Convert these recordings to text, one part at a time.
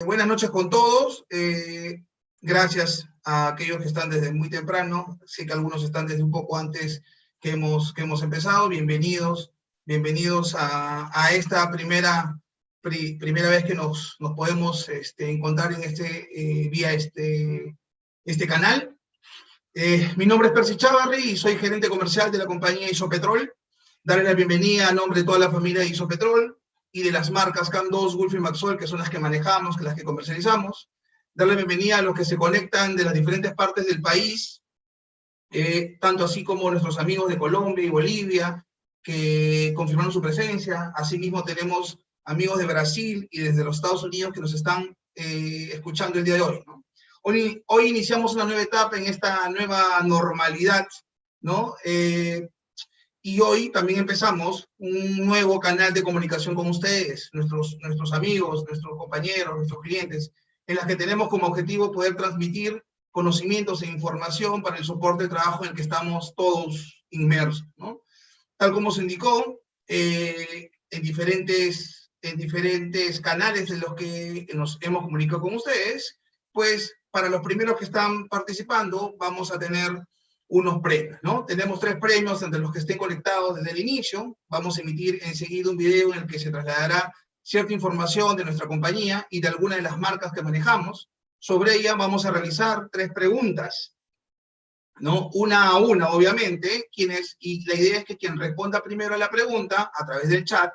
Buenas noches con todos. Gracias a aquellos que están desde muy temprano. Sé que algunos están desde un poco antes que hemos empezado. Bienvenidos a esta primera vez que nos podemos encontrar en vía este canal. Mi nombre es Percy Chávarri y soy gerente comercial de la compañía Isopetrol. Darle la bienvenida a nombre de toda la familia de Isopetrol y de las marcas CAM2, Gulf y Maxol, que son las que manejamos, que las que comercializamos. Darle la bienvenida a los que se conectan de las diferentes partes del país, tanto así como nuestros amigos de Colombia y Bolivia, que confirmaron su presencia. Asimismo tenemos amigos de Brasil y desde los Estados Unidos que nos están escuchando el día de hoy, ¿no? Hoy iniciamos una nueva etapa en esta nueva normalidad, ¿no? Y hoy también empezamos un nuevo canal de comunicación con ustedes, nuestros amigos, nuestros compañeros, nuestros clientes, en las que tenemos como objetivo poder transmitir conocimientos e información para el soporte de trabajo en el que estamos todos inmersos, ¿no? Tal como se indicó, en diferentes canales en los que nos hemos comunicado con ustedes, pues para los primeros que están participando vamos a tener unos premios, ¿no? Tenemos 3 premios entre los que estén conectados desde el inicio. Vamos a emitir enseguida un video en el que se trasladará cierta información de nuestra compañía y de alguna de las marcas que manejamos. Sobre ella vamos a realizar 3 preguntas, ¿no? Una a una, obviamente, y la idea es que quien responda primero a la pregunta, a través del chat,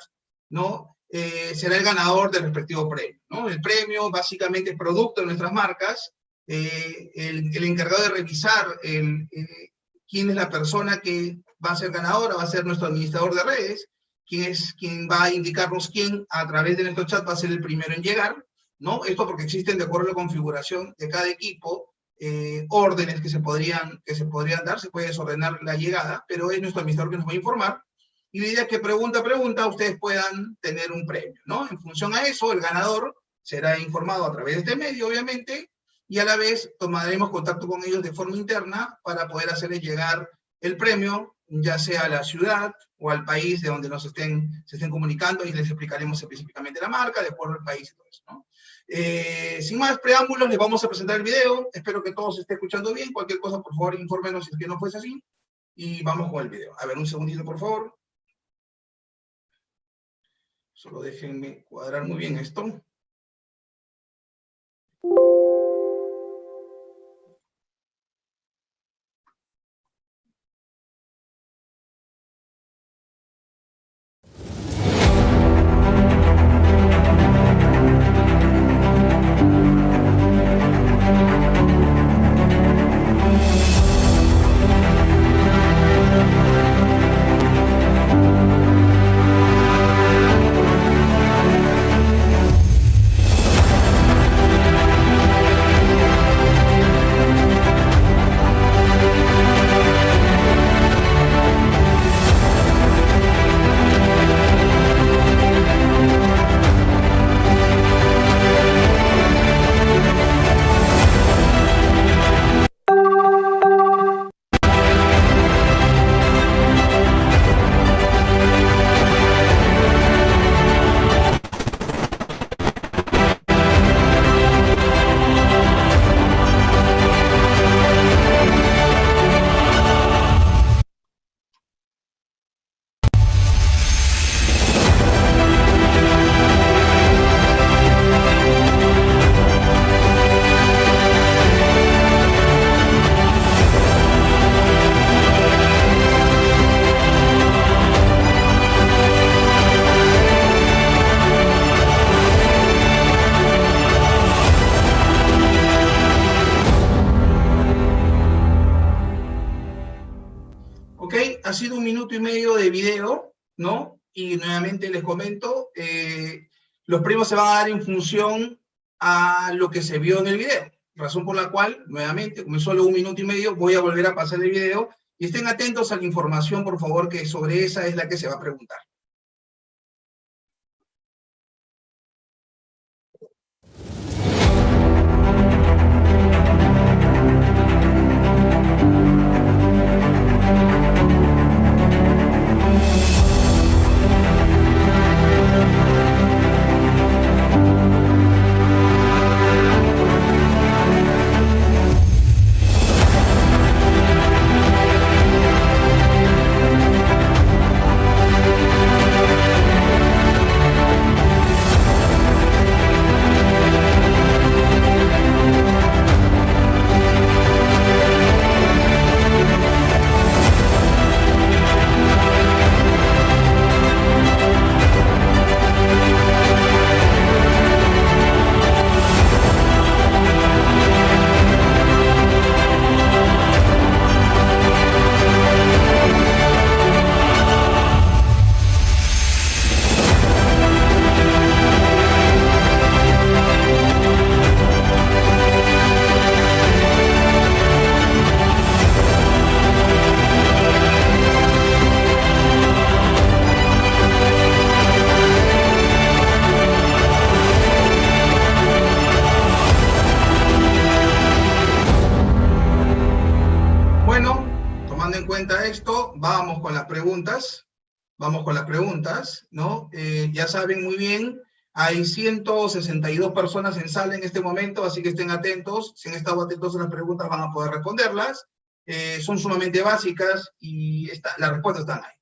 ¿no? Será el ganador del respectivo premio, ¿no? El premio básicamente es producto de nuestras marcas. El encargado de revisar quién es la persona que va a ser ganadora va a ser nuestro administrador de redes, quien va a indicarnos quién a través de nuestro chat va a ser el primero en llegar, ¿no? Esto porque existen, de acuerdo a la configuración de cada equipo, órdenes que se podrían dar. Se puede desordenar la llegada, pero es nuestro administrador que nos va a informar, y la idea es que pregunta a pregunta ustedes puedan tener un premio, ¿no? En función a eso, el ganador será informado a través de este medio, obviamente, y a la vez tomaremos contacto con ellos de forma interna para poder hacerles llegar el premio, ya sea a la ciudad o al país de donde se estén comunicando, y les explicaremos específicamente la marca, de acuerdo al país y todo eso, ¿no? Sin más preámbulos, les vamos a presentar el video. Espero que todos estén escuchando bien. Cualquier cosa, por favor, infórmenos si es que no fuese así. Y vamos con el video. A ver, un segundito, por favor. Solo déjenme cuadrar muy bien esto. Ha sido 1 minuto y medio de video, ¿no? Y nuevamente les comento, los premios se van a dar en función a lo que se vio en el video, razón por la cual, nuevamente, como es solo 1 minuto y medio, voy a volver a pasar el video, y estén atentos a la información, por favor, que sobre esa es la que se va a preguntar. vamos con las preguntas. Vamos con las preguntas, ¿no? Ya saben muy bien, hay 162 personas en sala en este momento, así que estén atentos. Si han estado atentos a las preguntas, van a poder responderlas. Son sumamente básicas y las respuestas están ahí.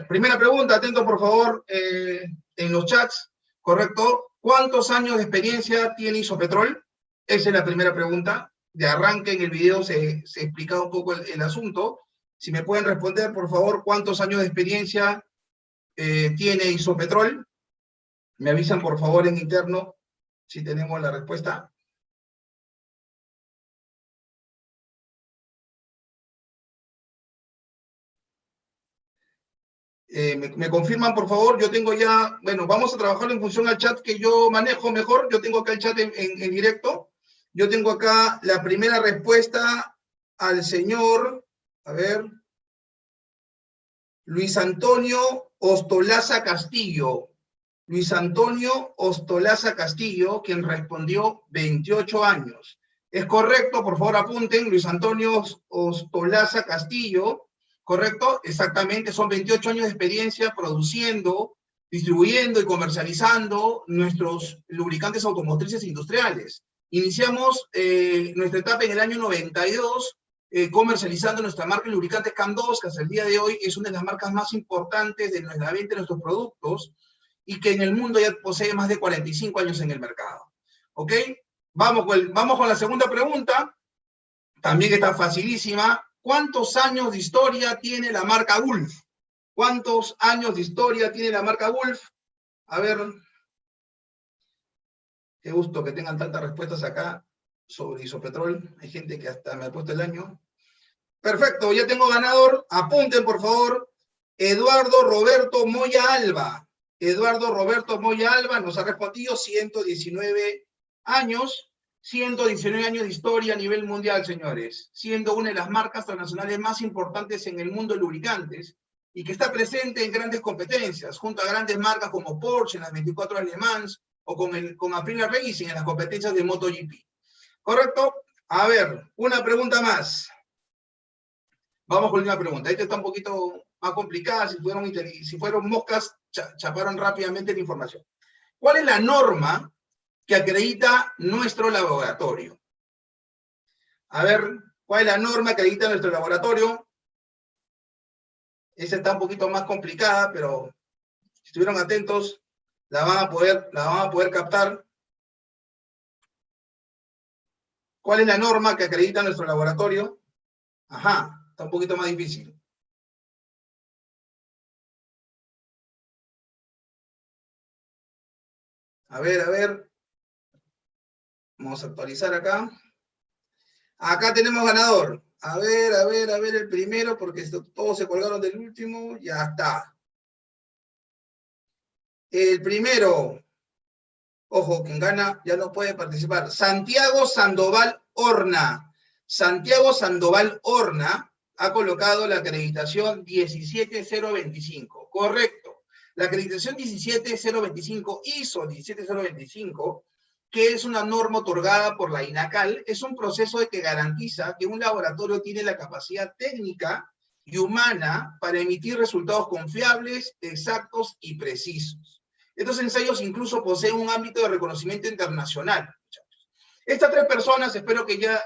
Primera pregunta, atentos por favor en los chats, ¿correcto? ¿Cuántos años de experiencia tiene Isopetrol? Esa es la primera pregunta. De arranque en el video se explicaba un poco el asunto. Si me pueden responder, por favor, ¿cuántos años de experiencia tiene Isopetrol? Me avisan, por favor, en interno si tenemos la respuesta. Me confirman, por favor. Yo tengo ya, bueno, vamos a trabajar en función al chat que yo manejo mejor. Yo tengo acá el chat en directo. Yo tengo acá la primera respuesta al señor, a ver, Luis Antonio Ostolaza Castillo. Luis Antonio Ostolaza Castillo, quien respondió 28 años. ¿Es correcto? Por favor apunten, Luis Antonio Ostolaza Castillo, ¿correcto? Exactamente, son 28 años de experiencia produciendo, distribuyendo y comercializando nuestros lubricantes automotrices industriales. Iniciamos nuestra etapa en el año 92, comercializando nuestra marca de lubricantes CAM2, que hasta el día de hoy es una de las marcas más importantes de nuestra venta de nuestros productos, y que en el mundo ya posee más de 45 años en el mercado. ¿Ok? Vamos con la segunda pregunta, también está facilísima. ¿Cuántos años de historia tiene la marca Gulf? ¿Cuántos años de historia tiene la marca Gulf? A ver, qué gusto que tengan tantas respuestas acá sobre Isopetrol. Hay gente que hasta me ha puesto el año. Perfecto, ya tengo ganador. Apunten, por favor. Eduardo Roberto Moya Alba. Eduardo Roberto Moya Alba nos ha respondido 119 años. 119 años de historia a nivel mundial, señores. Siendo una de las marcas transnacionales más importantes en el mundo de lubricantes y que está presente en grandes competencias, junto a grandes marcas como Porsche en las 24 Horas de Le Mans o con Aprilia Racing en las competencias de MotoGP. ¿Correcto? A ver, una pregunta más. Vamos con una pregunta. Esta está un poquito más complicada. Si fueron moscas, chaparon rápidamente la información. ¿Cuál es la norma que acredita nuestro laboratorio? A ver, ¿cuál es la norma que acredita nuestro laboratorio? Esa está un poquito más complicada, pero si estuvieron atentos, la van a poder captar. ¿Cuál es la norma que acredita nuestro laboratorio? Ajá, está un poquito más difícil. A ver. Vamos a actualizar acá. Acá tenemos ganador. A ver, el primero, porque todos se colgaron del último. Ya está. El primero, ojo, quien gana ya no puede participar. Santiago Sandoval Horna. Santiago Sandoval Horna ha colocado la acreditación 17025. Correcto. La acreditación 17025, ISO 17025, que es una norma otorgada por la INACAL, es un proceso que garantiza que un laboratorio tiene la capacidad técnica y humana para emitir resultados confiables, exactos y precisos. Estos ensayos incluso poseen un ámbito de reconocimiento internacional. Estas tres personas, espero que ya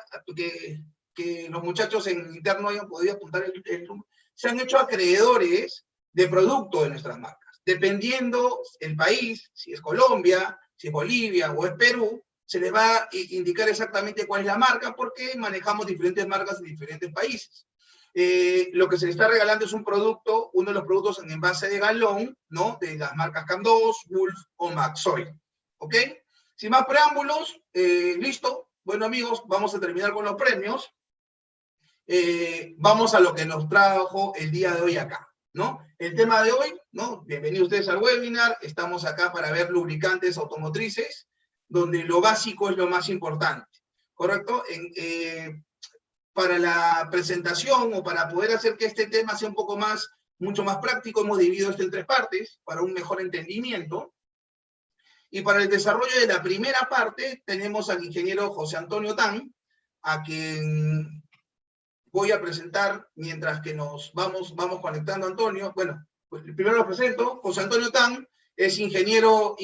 que los muchachos en interno hayan podido apuntar el número, se han hecho acreedores de producto de nuestras marcas. Dependiendo el país, si es Colombia, si es Bolivia o es Perú, se le va a indicar exactamente cuál es la marca porque manejamos diferentes marcas en diferentes países. Lo que se le está regalando es un producto, uno de los productos en envase de galón, ¿no? De las marcas CAM2, Wolf o Maxoil. ¿Ok? Sin más preámbulos, listo. Bueno, amigos, vamos a terminar con los premios. Vamos a lo que nos trajo el día de hoy acá, ¿no? El tema de hoy, ¿no? Bienvenidos ustedes al webinar. Estamos acá para ver lubricantes automotrices, donde lo básico es lo más importante, ¿correcto? Para la presentación o para poder hacer que este tema sea un poco más, mucho más práctico, hemos dividido esto en tres partes para un mejor entendimiento. Y para el desarrollo de la primera parte tenemos al ingeniero José Antonio Tan, a quien voy a presentar, mientras que nos vamos conectando a Antonio. Bueno, pues primero lo presento. José Antonio Tan es ingeniero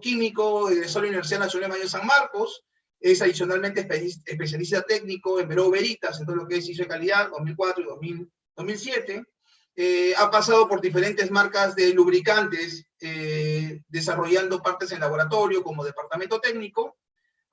químico egresado de la Universidad Nacional Mayor de San Marcos. Es adicionalmente especialista técnico en Bureau Veritas, en todo lo que es ISO de calidad, 2004 y 2007. Ha pasado por diferentes marcas de lubricantes, desarrollando partes en laboratorio como departamento técnico.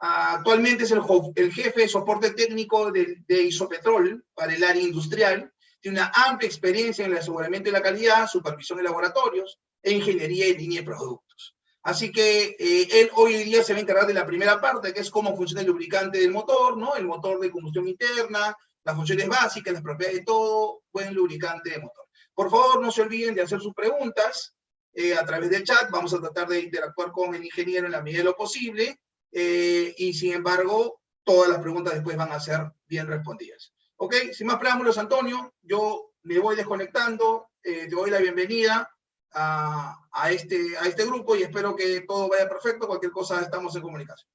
Actualmente es el jefe de soporte técnico de Isopetrol para el área industrial. Tiene una amplia experiencia en el aseguramiento de la calidad, supervisión de laboratorios e ingeniería en línea de productos. Así que él hoy en día se va a encargar de la primera parte, que es cómo funciona el lubricante del motor, ¿no? El motor de combustión interna, las funciones básicas, las propiedades de todo buen lubricante de motor. Por favor, no se olviden de hacer sus preguntas a través del chat. Vamos a tratar de interactuar con el ingeniero en la medida de lo posible. Y sin embargo, todas las preguntas después van a ser bien respondidas. Ok, sin más preámbulos, Antonio, yo me voy desconectando, te doy la bienvenida a este grupo y espero que todo vaya perfecto. Cualquier cosa estamos en comunicación.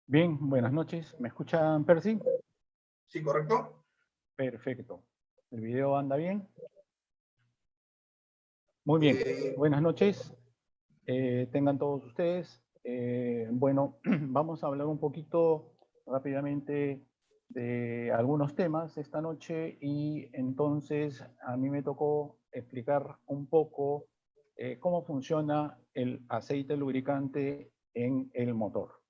Bien, buenas noches. ¿Me escuchan, Percy? Sí, correcto. Perfecto. ¿El video anda bien? Muy bien. Buenas noches. Tengan todos ustedes. Bueno, vamos a hablar un poquito rápidamente de algunos temas esta noche y entonces a mí me tocó explicar un poco cómo funciona el aceite lubricante en el motor.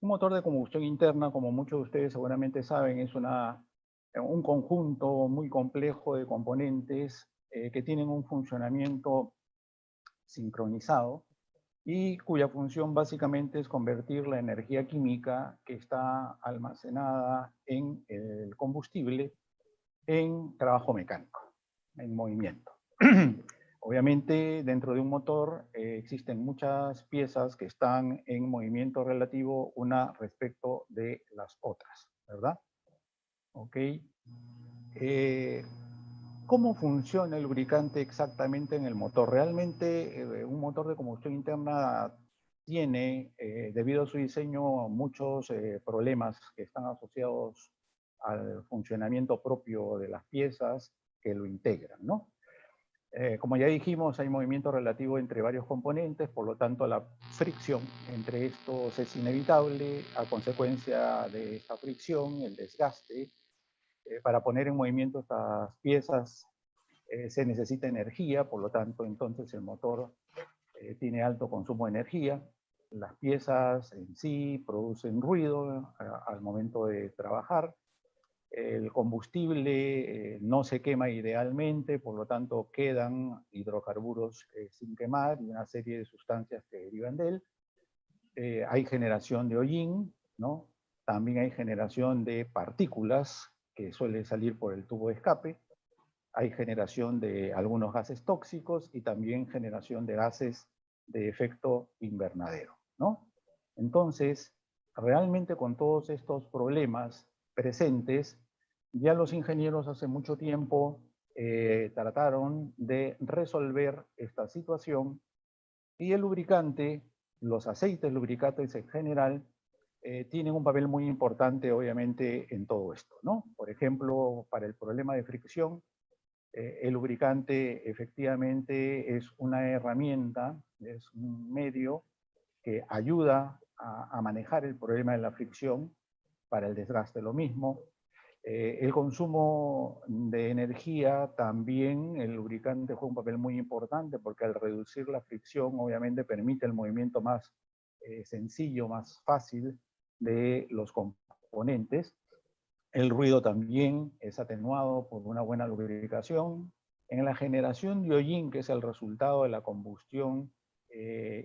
Un motor de combustión interna, como muchos de ustedes seguramente saben, es un conjunto muy complejo de componentes que tienen un funcionamiento sincronizado y cuya función básicamente es convertir la energía química que está almacenada en el combustible en trabajo mecánico, en movimiento. Obviamente, dentro de un motor existen muchas piezas que están en movimiento relativo una respecto de las otras, ¿verdad? Ok. ¿Cómo funciona el lubricante exactamente en el motor? Realmente un motor de combustión interna tiene, debido a su diseño, muchos problemas que están asociados al funcionamiento propio de las piezas que lo integran, ¿no? Como ya dijimos, hay movimiento relativo entre varios componentes, por lo tanto la fricción entre estos es inevitable. A consecuencia de esta fricción, el desgaste, para poner en movimiento estas piezas se necesita energía, por lo tanto entonces el motor tiene alto consumo de energía. Las piezas en sí producen ruido al momento de trabajar. El combustible no se quema idealmente, por lo tanto quedan hidrocarburos sin quemar y una serie de sustancias que derivan de él. Hay generación de hollín, ¿no? También hay generación de partículas que suele salir por el tubo de escape. Hay generación de algunos gases tóxicos y también generación de gases de efecto invernadero, ¿no? Entonces, realmente con todos estos problemas presentes, ya los ingenieros hace mucho tiempo trataron de resolver esta situación y el lubricante, los aceites lubricantes en general, tienen un papel muy importante obviamente en todo esto, ¿no? Por ejemplo, para el problema de fricción, el lubricante efectivamente es una herramienta, es un medio que ayuda a manejar el problema de la fricción. Para el desgaste lo mismo. El consumo de energía también, el lubricante juega un papel muy importante porque al reducir la fricción obviamente permite el movimiento más sencillo, más fácil de los componentes. El ruido también es atenuado por una buena lubricación. En la generación de hollín, que es el resultado de la combustión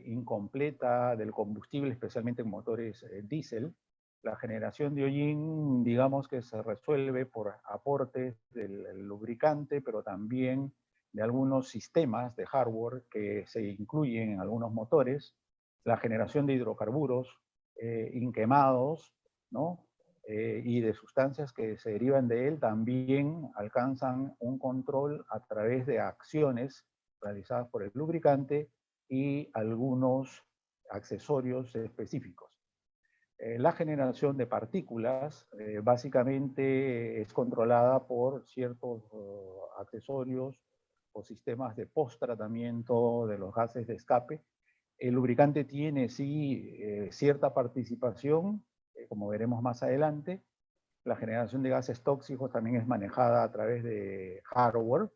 incompleta del combustible, especialmente en motores diésel, la generación de hollín, digamos que se resuelve por aportes del lubricante, pero también de algunos sistemas de hardware que se incluyen en algunos motores, la generación de hidrocarburos inquemados, ¿no? Y de sustancias que se derivan de él también alcanzan un control a través de acciones realizadas por el lubricante y algunos accesorios específicos. La generación de partículas básicamente es controlada por ciertos accesorios o sistemas de post-tratamiento de los gases de escape. El lubricante tiene sí cierta participación, como veremos más adelante. La generación de gases tóxicos también es manejada a través de hardware,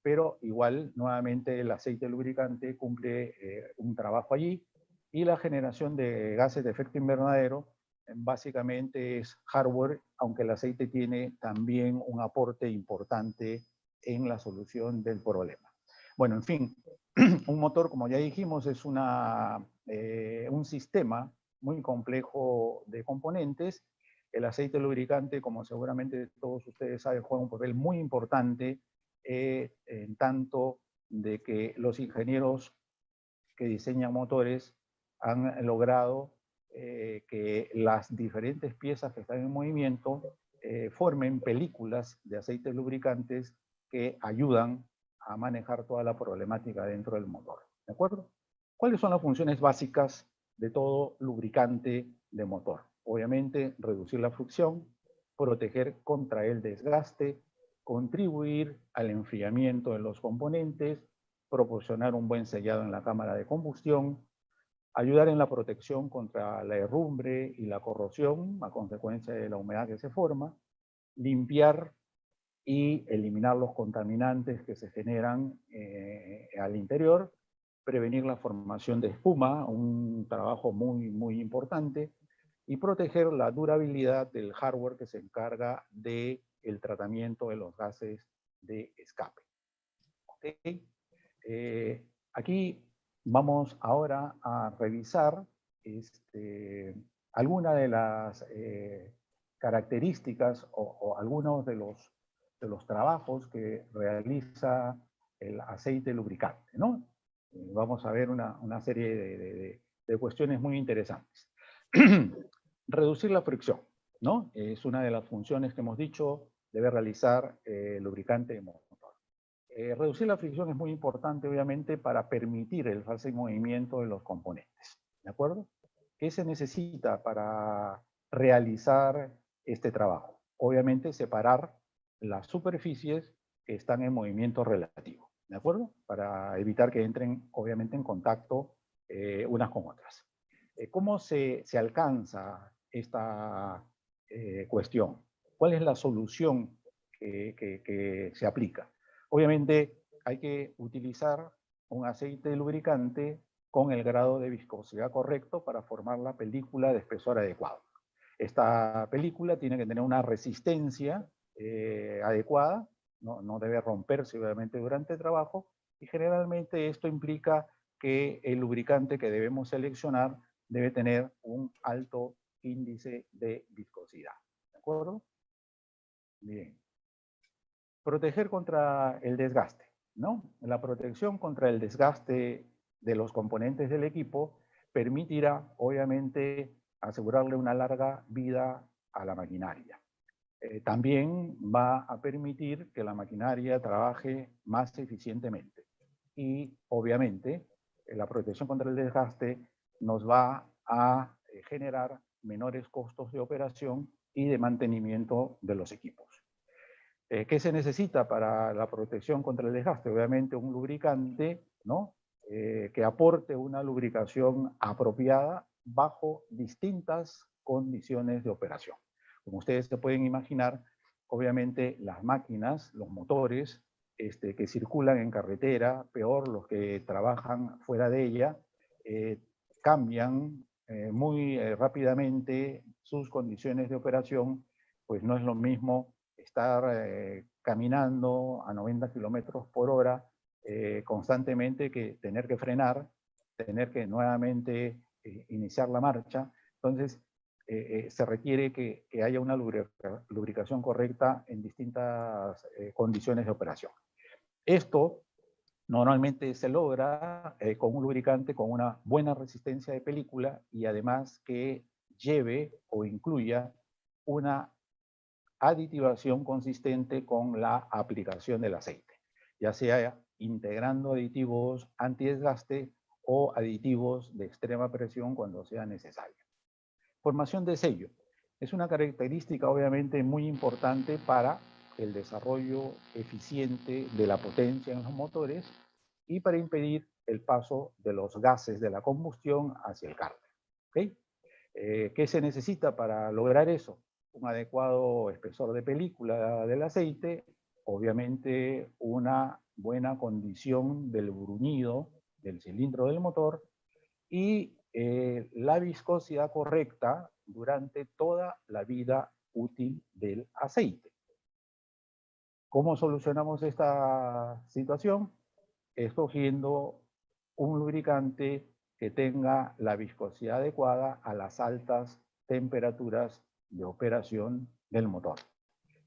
pero igual, nuevamente, el aceite lubricante cumple un trabajo allí. Y la generación de gases de efecto invernadero básicamente es hardware, aunque el aceite tiene también un aporte importante en la solución del problema. Bueno, en fin, un motor, como ya dijimos, es un sistema muy complejo de componentes. El aceite lubricante, como seguramente todos ustedes saben, juega un papel muy importante en tanto de que los ingenieros que diseñan motores han logrado que las diferentes piezas que están en movimiento formen películas de aceites lubricantes que ayudan a manejar toda la problemática dentro del motor. ¿De acuerdo? ¿Cuáles son las funciones básicas de todo lubricante de motor? Obviamente, reducir la fricción, proteger contra el desgaste, contribuir al enfriamiento de los componentes, proporcionar un buen sellado en la cámara de combustión, ayudar en la protección contra la herrumbre y la corrosión a consecuencia de la humedad que se forma, limpiar y eliminar los contaminantes que se generan al interior, prevenir la formación de espuma, un trabajo muy importante, y proteger la durabilidad del hardware que se encarga del tratamiento de los gases de escape. ¿Okay? Aquí vamos ahora a revisar algunas de las características o algunos de los trabajos que realiza el aceite lubricante, ¿no? Vamos a ver una serie de cuestiones muy interesantes. Reducir la fricción, ¿no? Es una de las funciones que hemos dicho debe realizar el lubricante de motor. Reducir la fricción es muy importante, obviamente, para permitir el fácil movimiento de los componentes. ¿De acuerdo? ¿Qué se necesita para realizar este trabajo? Obviamente, separar las superficies que están en movimiento relativo. ¿De acuerdo? Para evitar que entren, obviamente, en contacto unas con otras. ¿Cómo se alcanza esta cuestión? ¿Cuál es la solución que se aplica? Obviamente hay que utilizar un aceite lubricante con el grado de viscosidad correcto para formar la película de espesor adecuado. Esta película tiene que tener una resistencia adecuada, no debe romperse obviamente durante el trabajo, y generalmente esto implica que el lubricante que debemos seleccionar debe tener un alto índice de viscosidad. ¿De acuerdo? Bien. Proteger contra el desgaste, ¿no? La protección contra el desgaste de los componentes del equipo permitirá, obviamente, asegurarle una larga vida a la maquinaria. También va a permitir que la maquinaria trabaje más eficientemente. Y, obviamente, la protección contra el desgaste nos va a generar menores costos de operación y de mantenimiento de los equipos. ¿Qué se necesita para la protección contra el desgaste? Obviamente un lubricante, ¿no? Que aporte una lubricación apropiada bajo distintas condiciones de operación. Como ustedes se pueden imaginar, obviamente las máquinas, los motores que circulan en carretera, peor los que trabajan fuera de ella, cambian muy rápidamente sus condiciones de operación, pues no es lo mismo estar caminando a 90 kilómetros por hora constantemente que tener que frenar, tener que nuevamente iniciar la marcha. Entonces, se requiere que haya una lubricación correcta en distintas condiciones de operación. Esto normalmente se logra con un lubricante con una buena resistencia de película y además que lleve o incluya una aditivación consistente con la aplicación del aceite, ya sea integrando aditivos antidesgaste o aditivos de extrema presión cuando sea necesario. Formación de sello. Es una característica obviamente muy importante para el desarrollo eficiente de la potencia en los motores y para impedir el paso de los gases de la combustión hacia el cárter. ¿Okay? ¿Qué se necesita para lograr eso? Un adecuado espesor de película del aceite, obviamente una buena condición del bruñido del cilindro del motor y la viscosidad correcta durante toda la vida útil del aceite. ¿Cómo solucionamos esta situación? Escogiendo un lubricante que tenga la viscosidad adecuada a las altas temperaturas de operación del motor.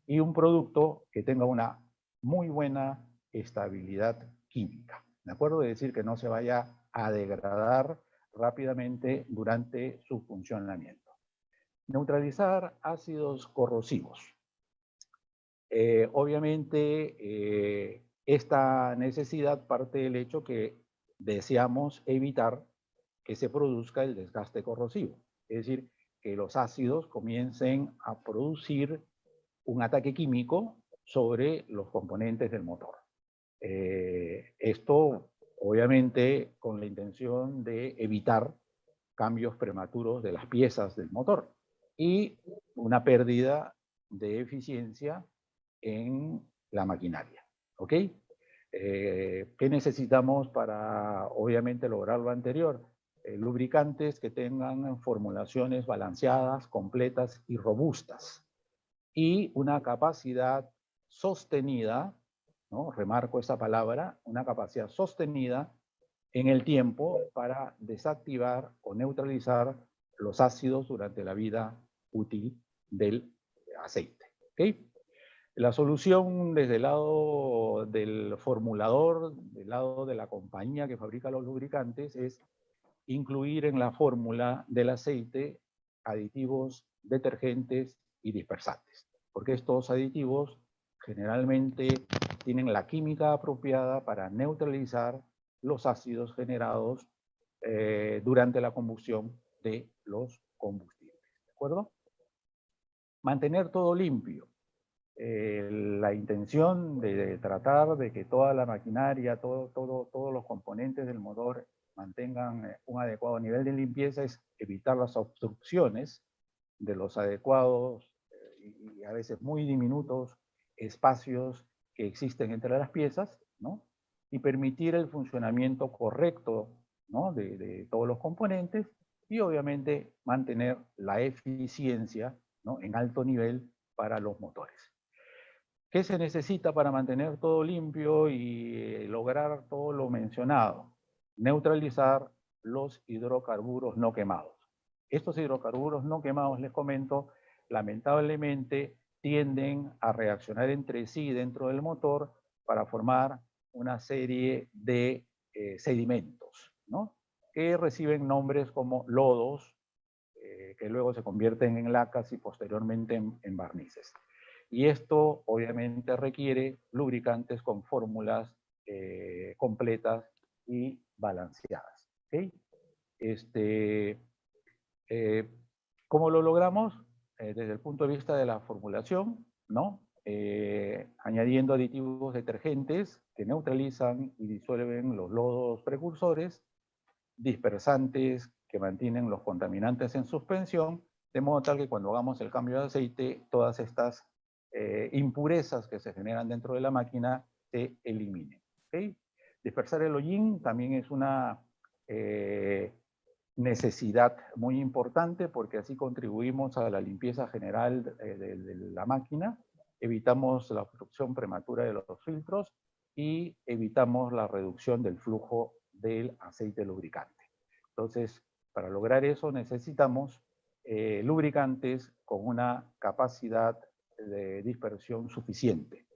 Y un producto que tenga una muy buena estabilidad química. ¿De acuerdo? Es decir, que no se vaya a degradar rápidamente durante su funcionamiento. Neutralizar ácidos corrosivos. Obviamente, esta necesidad parte del hecho que deseamos evitar que se produzca el desgaste corrosivo. Es decir, que los ácidos comiencen a producir un ataque químico sobre los componentes del motor. Esto, obviamente, con la intención de evitar cambios prematuros de las piezas del motor y una pérdida de eficiencia en la maquinaria. ¿Ok? ¿Qué necesitamos para, obviamente, lograr lo anterior? Lubricantes que tengan formulaciones balanceadas, completas y robustas. Y una capacidad sostenida, ¿no? Remarco esa palabra, una capacidad sostenida en el tiempo para desactivar o neutralizar los ácidos durante la vida útil del aceite. ¿Okay? La solución desde el lado del formulador, del lado de la compañía que fabrica los lubricantes, es incluir en la fórmula del aceite aditivos, detergentes y dispersantes, porque estos aditivos generalmente tienen la química apropiada para neutralizar los ácidos generados durante la combustión de los combustibles. ¿De acuerdo? Mantener todo limpio. La intención de tratar de que toda la maquinaria, todos los componentes del motor mantengan un adecuado nivel de limpieza es evitar las obstrucciones de los adecuados y a veces muy diminutos espacios que existen entre las piezas, ¿no? Y permitir el funcionamiento correcto, ¿no? de todos los componentes y obviamente mantener la eficiencia, ¿no? en alto nivel para los motores. ¿Qué se necesita para mantener todo limpio y lograr todo lo mencionado? Neutralizar los hidrocarburos no quemados. Estos hidrocarburos no quemados, les comento, lamentablemente tienden a reaccionar entre sí dentro del motor para formar una serie de sedimentos, ¿no? Que reciben nombres como lodos, que luego se convierten en lacas y posteriormente en barnices. Y esto obviamente requiere lubricantes con fórmulas completas y balanceadas. ¿Okay? ¿Cómo lo logramos? Desde el punto de vista de la formulación, ¿no? Añadiendo aditivos detergentes que neutralizan y disuelven los lodos precursores, dispersantes que mantienen los contaminantes en suspensión, de modo tal que cuando hagamos el cambio de aceite, todas estas impurezas que se generan dentro de la máquina se eliminen. ¿Okay? Dispersar el hollín también es una necesidad muy importante porque así contribuimos a la limpieza general de la máquina, evitamos la obstrucción prematura de los filtros y evitamos la reducción del flujo del aceite lubricante. Entonces, para lograr eso necesitamos lubricantes con una capacidad de dispersión suficiente.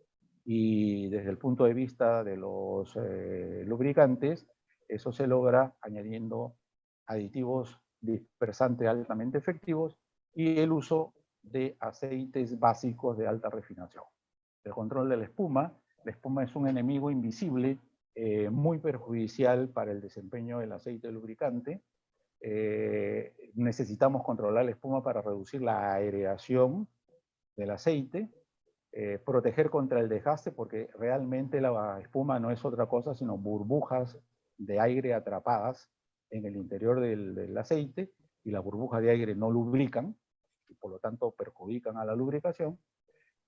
Y desde el punto de vista de los lubricantes, eso se logra añadiendo aditivos dispersantes altamente efectivos y el uso de aceites básicos de alta refinación. El control de la espuma es un enemigo invisible muy perjudicial para el desempeño del aceite lubricante. necesitamos controlar la espuma para reducir la aireación del aceite, proteger contra el desgaste, porque realmente la espuma no es otra cosa sino burbujas de aire atrapadas en el interior del aceite, y las burbujas de aire no lubrican, y por lo tanto perjudican a la lubricación.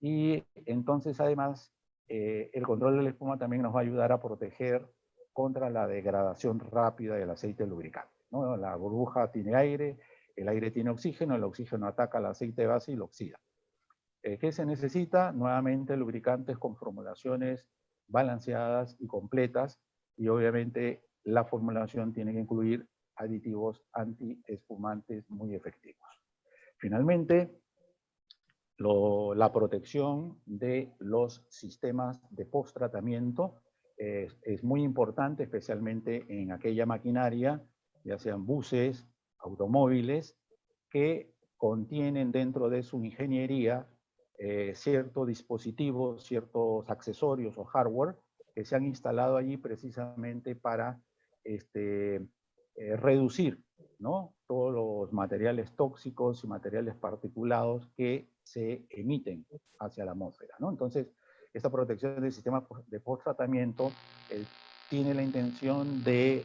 Y entonces, además, el control de la espuma también nos va a ayudar a proteger contra la degradación rápida del aceite lubricante, ¿no? La burbuja tiene aire, el aire tiene oxígeno, el oxígeno ataca al aceite base y lo oxida. ¿Qué se necesita? Nuevamente, lubricantes con formulaciones balanceadas y completas, y obviamente la formulación tiene que incluir aditivos antiespumantes muy efectivos. Finalmente, la protección de los sistemas de post-tratamiento es muy importante, especialmente en aquella maquinaria, ya sean buses, automóviles, que contienen dentro de su ingeniería ciertos dispositivos, ciertos accesorios o hardware que se han instalado allí precisamente para reducir, ¿no?, todos los materiales tóxicos y materiales particulados que se emiten hacia la atmósfera, ¿no? Entonces, esta protección del sistema de post-tratamiento tiene la intención de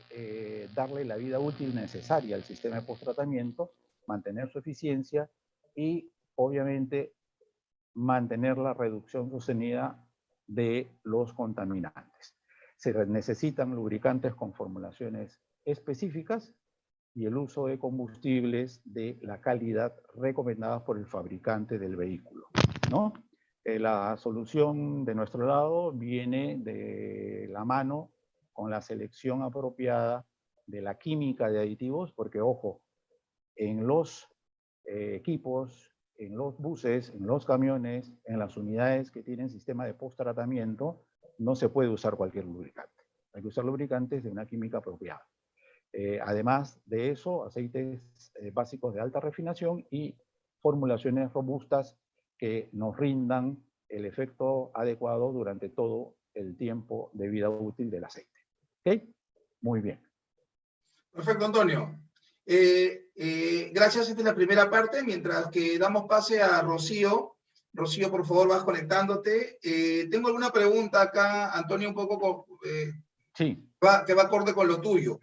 darle la vida útil necesaria al sistema de post-tratamiento, mantener su eficiencia y, obviamente, mantener la reducción sostenida de los contaminantes. Se necesitan lubricantes con formulaciones específicas y el uso de combustibles de la calidad recomendada por el fabricante del vehículo, ¿no? La solución de nuestro lado viene de la mano con la selección apropiada de la química de aditivos, porque, ojo, en los equipos, en los buses, en los camiones, en las unidades que tienen sistema de post-tratamiento, no se puede usar cualquier lubricante. Hay que usar lubricantes de una química apropiada. Además de eso, aceites básicos de alta refinación y formulaciones robustas que nos rindan el efecto adecuado durante todo el tiempo de vida útil del aceite. ¿Ok? Muy bien. Perfecto, Antonio. Gracias, esta es la primera parte, mientras que damos pase a Rocío. Rocío, por favor, vas conectándote. Tengo alguna pregunta acá, Antonio, un poco sí, que va acorde con lo tuyo,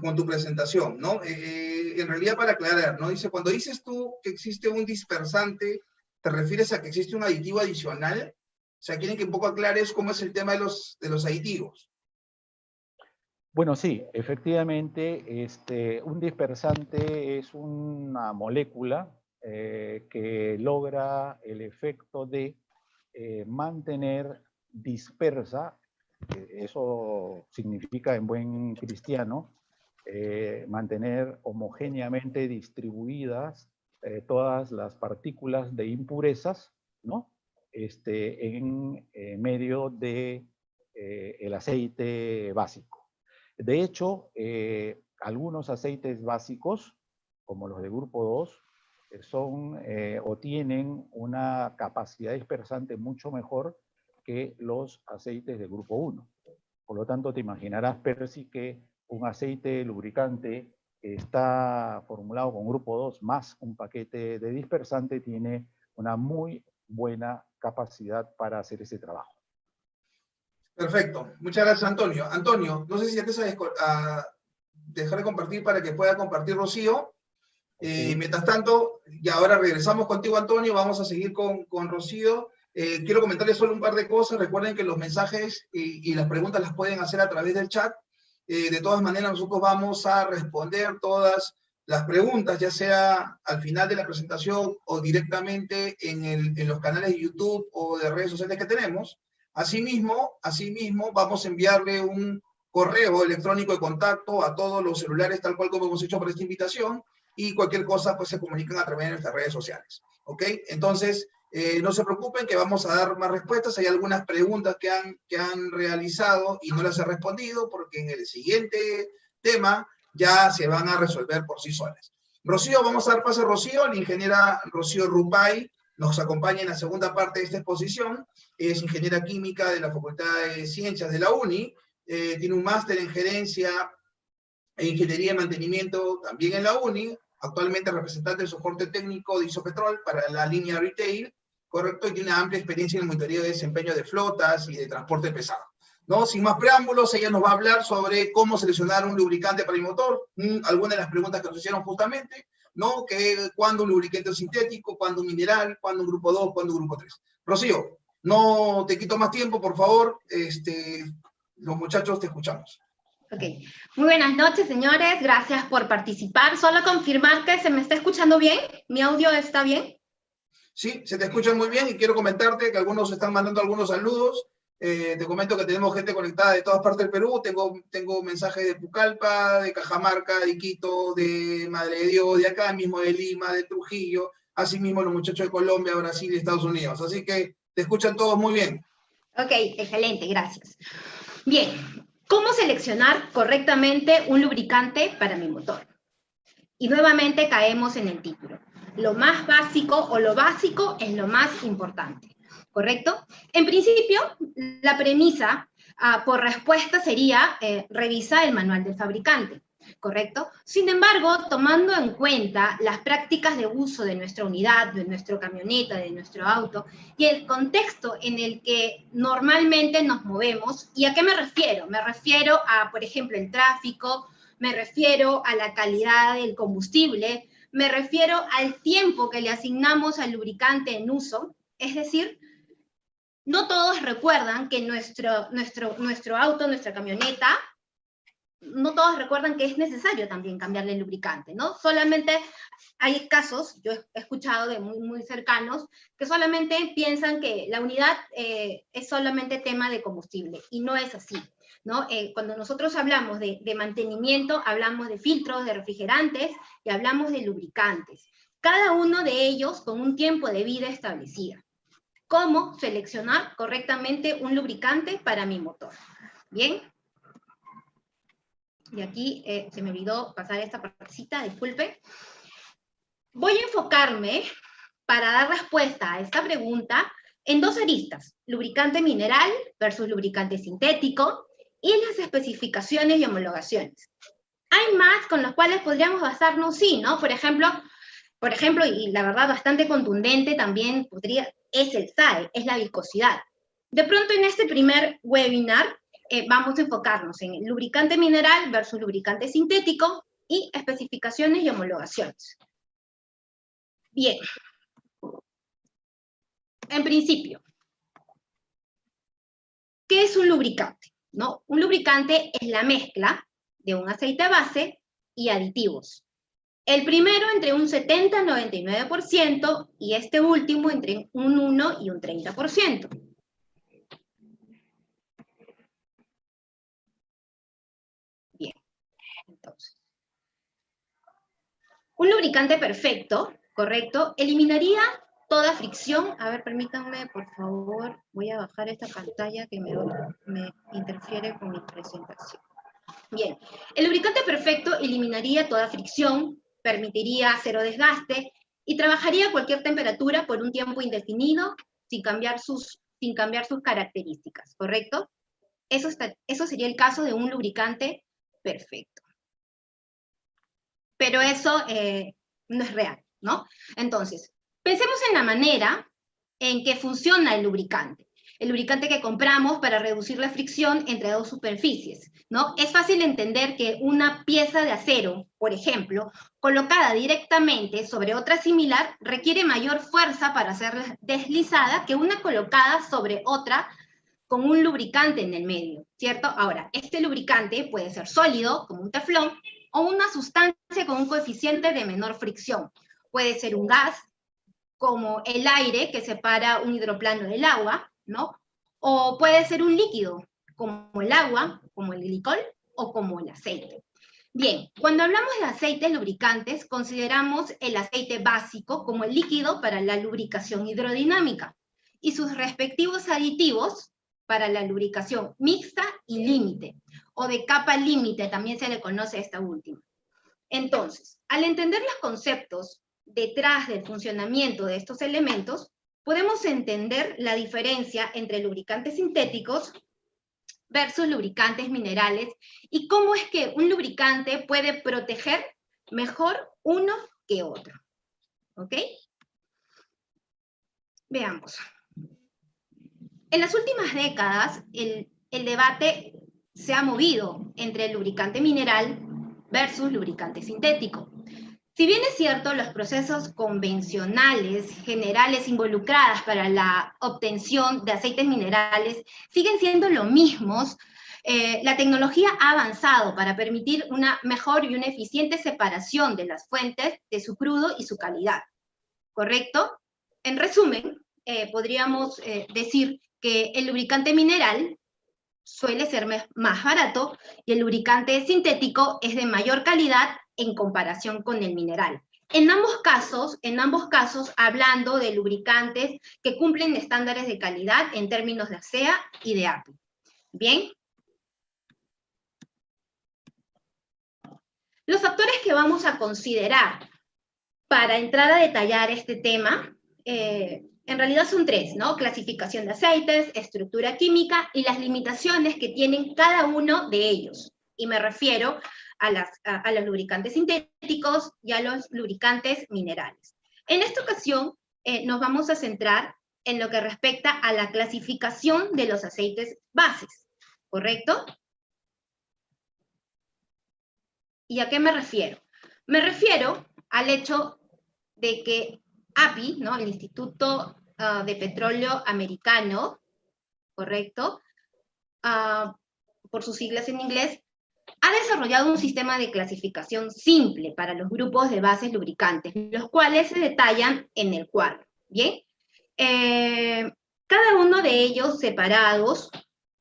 con tu presentación, ¿no? En realidad, para aclarar, ¿no? Dice, cuando dices tú que existe un dispersante, ¿te refieres a que existe un aditivo adicional? O sea, quieren que un poco aclares cómo es el tema de los aditivos. Bueno, sí, efectivamente, un dispersante es una molécula que logra el efecto de mantener dispersa, eso significa en buen cristiano, mantener homogéneamente distribuidas todas las partículas de impurezas, ¿no?, en medio de el aceite básico. De hecho, algunos aceites básicos, como los de grupo 2, son o tienen una capacidad dispersante mucho mejor que los aceites de grupo 1. Por lo tanto, te imaginarás, Percy, que un aceite lubricante que está formulado con grupo 2 más un paquete de dispersante tiene una muy buena capacidad para hacer ese trabajo. Perfecto. Muchas gracias, Antonio. Antonio, no sé si ya te sabes dejar de compartir para que pueda compartir Rocío. Mientras tanto, y ahora regresamos contigo, Antonio, vamos a seguir con Rocío. Quiero comentarles solo un par de cosas. Recuerden que los mensajes y las preguntas las pueden hacer a través del chat. De todas maneras, nosotros vamos a responder todas las preguntas, ya sea al final de la presentación o directamente en los canales de YouTube o de redes sociales que tenemos. Asimismo, vamos a enviarle un correo electrónico de contacto a todos los celulares, tal cual como hemos hecho para esta invitación, y cualquier cosa, pues se comunican a través de nuestras redes sociales. ¿Ok? Entonces, no se preocupen que vamos a dar más respuestas. Hay algunas preguntas que han realizado y no las he respondido, porque en el siguiente tema ya se van a resolver por sí solas. Rocío, vamos a dar paso a Rocío, la ingeniera Rocío Rupay, nos acompaña en la segunda parte de esta exposición. Es ingeniera química de la Facultad de Ciencias de la UNI, tiene un máster en gerencia e Ingeniería de Mantenimiento también en la UNI, actualmente representante de soporte técnico de Isopetrol para la línea retail, correcto, y tiene una amplia experiencia en el monitoreo de desempeño de flotas y de transporte pesado. ¿No? Sin más preámbulos, ella nos va a hablar sobre cómo seleccionar un lubricante para el motor, algunas de las preguntas que nos hicieron justamente, ¿no? Que cuándo un lubricante sintético, cuándo un mineral, cuándo un grupo 2, cuándo un grupo 3. Rocío, no te quito más tiempo, por favor, los muchachos te escuchamos. Ok, muy buenas noches, señores, gracias por participar. Solo confirmar que se me está escuchando bien, ¿mi audio está bien? Sí, se te escucha muy bien y quiero comentarte que algunos están mandando algunos saludos. Te comento que tenemos gente conectada de todas partes del Perú. Tengo mensajes de Pucallpa, de Cajamarca, de Quito, de Madre de Dios, de acá mismo de Lima, de Trujillo, asimismo los muchachos de Colombia, Brasil y Estados Unidos. Así que te escuchan todos muy bien. Ok, excelente, gracias. Bien, ¿cómo seleccionar correctamente un lubricante para mi motor? Y nuevamente caemos en el título. Lo más básico o lo básico es lo más importante, ¿correcto? En principio, la premisa por respuesta sería revisar el manual del fabricante, ¿correcto? Sin embargo, tomando en cuenta las prácticas de uso de nuestra unidad, de nuestra camioneta, de nuestro auto, y el contexto en el que normalmente nos movemos, ¿y a qué me refiero? Me refiero a, por ejemplo, el tráfico, me refiero a la calidad del combustible, me refiero al tiempo que le asignamos al lubricante en uso, es decir, no todos recuerdan que nuestro auto, nuestra camioneta, no todos recuerdan que es necesario también cambiarle el lubricante, ¿no? Solamente hay casos, yo he escuchado de muy cercanos, que solamente piensan que la unidad es solamente tema de combustible, y no es así, ¿no? Cuando nosotros hablamos de mantenimiento, hablamos de filtros, de refrigerantes, y hablamos de lubricantes. Cada uno de ellos con un tiempo de vida establecido. ¿Cómo seleccionar correctamente un lubricante para mi motor? Bien. Y aquí se me olvidó pasar esta partecita, disculpe. Voy a enfocarme para dar respuesta a esta pregunta en dos aristas, lubricante mineral versus lubricante sintético y las especificaciones y homologaciones. Hay más con los cuales podríamos basarnos, sí, ¿no? Por ejemplo, y la verdad bastante contundente también es el SAE, es la viscosidad. De pronto en este primer webinar vamos a enfocarnos en el lubricante mineral versus lubricante sintético y especificaciones y homologaciones. Bien. En principio, ¿qué es un lubricante? ¿No? Un lubricante es la mezcla de un aceite base y aditivos. El primero entre un 70 al 99% y este último entre un 1 y un 30%. Bien, entonces. Un lubricante perfecto, correcto, eliminaría toda fricción. A ver, permítanme, por favor, voy a bajar esta pantalla que me interfiere con mi presentación. Bien, el lubricante perfecto eliminaría toda fricción, permitiría cero desgaste y trabajaría a cualquier temperatura por un tiempo indefinido sin cambiar sus características, ¿correcto? Eso sería el caso de un lubricante perfecto. Pero eso no es real, ¿no? Entonces, pensemos en la manera en que funciona el lubricante que compramos para reducir la fricción entre dos superficies, ¿no? Es fácil entender que una pieza de acero, por ejemplo, colocada directamente sobre otra similar, requiere mayor fuerza para ser deslizada que una colocada sobre otra con un lubricante en el medio, ¿cierto? Ahora, este lubricante puede ser sólido, como un teflón, o una sustancia con un coeficiente de menor fricción. Puede ser un gas, como el aire que separa un hidroplano del agua, ¿no? O puede ser un líquido, como el agua, como el glicol o como el aceite. Bien, cuando hablamos de aceites lubricantes, consideramos el aceite básico como el líquido para la lubricación hidrodinámica y sus respectivos aditivos para la lubricación mixta y límite, o de capa límite, también se le conoce a esta última. Entonces, al entender los conceptos detrás del funcionamiento de estos elementos, podemos entender la diferencia entre lubricantes sintéticos versus lubricantes minerales y cómo es que un lubricante puede proteger mejor uno que otro. ¿Ok? Veamos. En las últimas décadas, el debate se ha movido entre el lubricante mineral versus lubricante sintético. Si bien es cierto, los procesos convencionales, generales involucradas para la obtención de aceites minerales siguen siendo los mismos, la tecnología ha avanzado para permitir una mejor y una eficiente separación de las fuentes de su crudo y su calidad. ¿Correcto? En resumen, podríamos decir que el lubricante mineral suele ser más barato y el lubricante sintético es de mayor calidad en comparación con el mineral. En ambos casos, hablando de lubricantes que cumplen estándares de calidad en términos de ASEA y de API. Bien. Los factores que vamos a considerar para entrar a detallar este tema, en realidad son tres, ¿no? Clasificación de aceites, estructura química y las limitaciones que tienen cada uno de ellos. Y me refiero a los lubricantes sintéticos y a los lubricantes minerales. En esta ocasión nos vamos a centrar en lo que respecta a la clasificación de los aceites bases, ¿correcto? ¿Y a qué me refiero? Me refiero al hecho de que API, ¿no? El Instituto de Petróleo Americano, ¿correcto? Por sus siglas en inglés, ha desarrollado un sistema de clasificación simple para los grupos de bases lubricantes, los cuales se detallan en el cuadro, ¿bien? Cada uno de ellos separados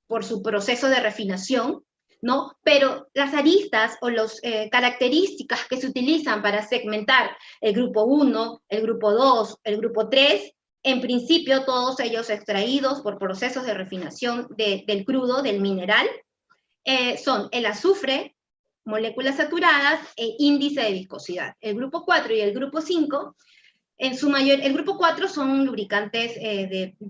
por su proceso de refinación, ¿no? Pero las aristas o las características que se utilizan para segmentar el grupo 1, el grupo 2, el grupo 3, en principio todos ellos extraídos por procesos de refinación del crudo, del mineral, son el azufre, moléculas saturadas e índice de viscosidad. El grupo 4 y el grupo 5, el grupo 4 son lubricantes,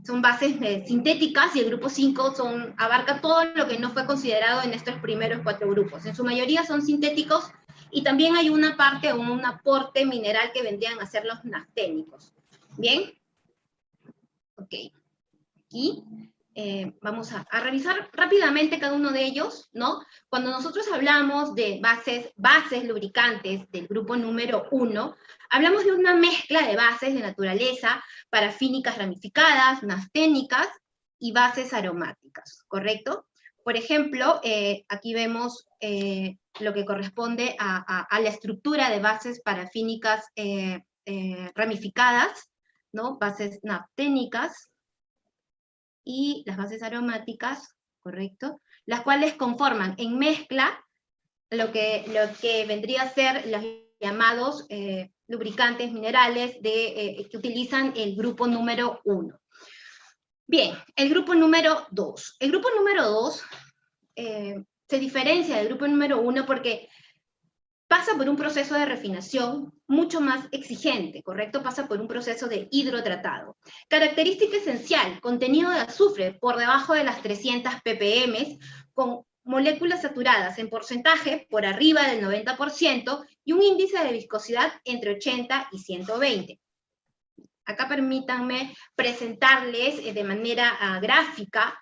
son bases sintéticas, y el grupo 5 abarca todo lo que no fue considerado en estos primeros 4 grupos. En su mayoría son sintéticos, y también hay una parte o un aporte mineral que vendrían a ser los nafténicos. ¿Bien? Ok. Aquí vamos a revisar rápidamente cada uno de ellos, ¿no? Cuando nosotros hablamos de bases lubricantes del grupo número 1, hablamos de una mezcla de bases de naturaleza parafínicas ramificadas, nafténicas y bases aromáticas, ¿correcto? Por ejemplo, aquí vemos lo que corresponde a la estructura de bases parafínicas ramificadas, ¿no? Bases nafténicas, y las bases aromáticas, ¿correcto? Las cuales conforman en mezcla lo que vendría a ser los llamados lubricantes minerales que utilizan el grupo número 1. Bien, el grupo número 2. El grupo número 2 se diferencia del grupo número 1 porque pasa por un proceso de refinación mucho más exigente, ¿correcto? Pasa por un proceso de hidrotratado. Característica esencial, contenido de azufre por debajo de las 300 ppm, con moléculas saturadas en porcentaje por arriba del 90% y un índice de viscosidad entre 80 y 120. Acá permítanme presentarles de manera gráfica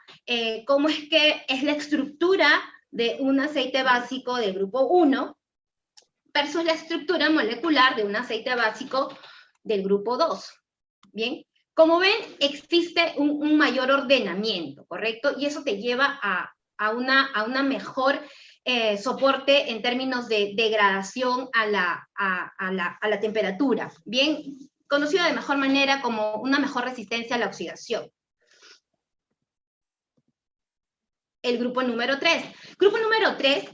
cómo es que es la estructura de un aceite básico del grupo 1, versus la estructura molecular de un aceite básico del grupo 2. Bien, como ven, existe un mayor ordenamiento, ¿correcto? Y eso te lleva a una mejor soporte en términos de degradación a la temperatura, bien, conocido de mejor manera como una mejor resistencia a la oxidación. El grupo número 3. Grupo número 3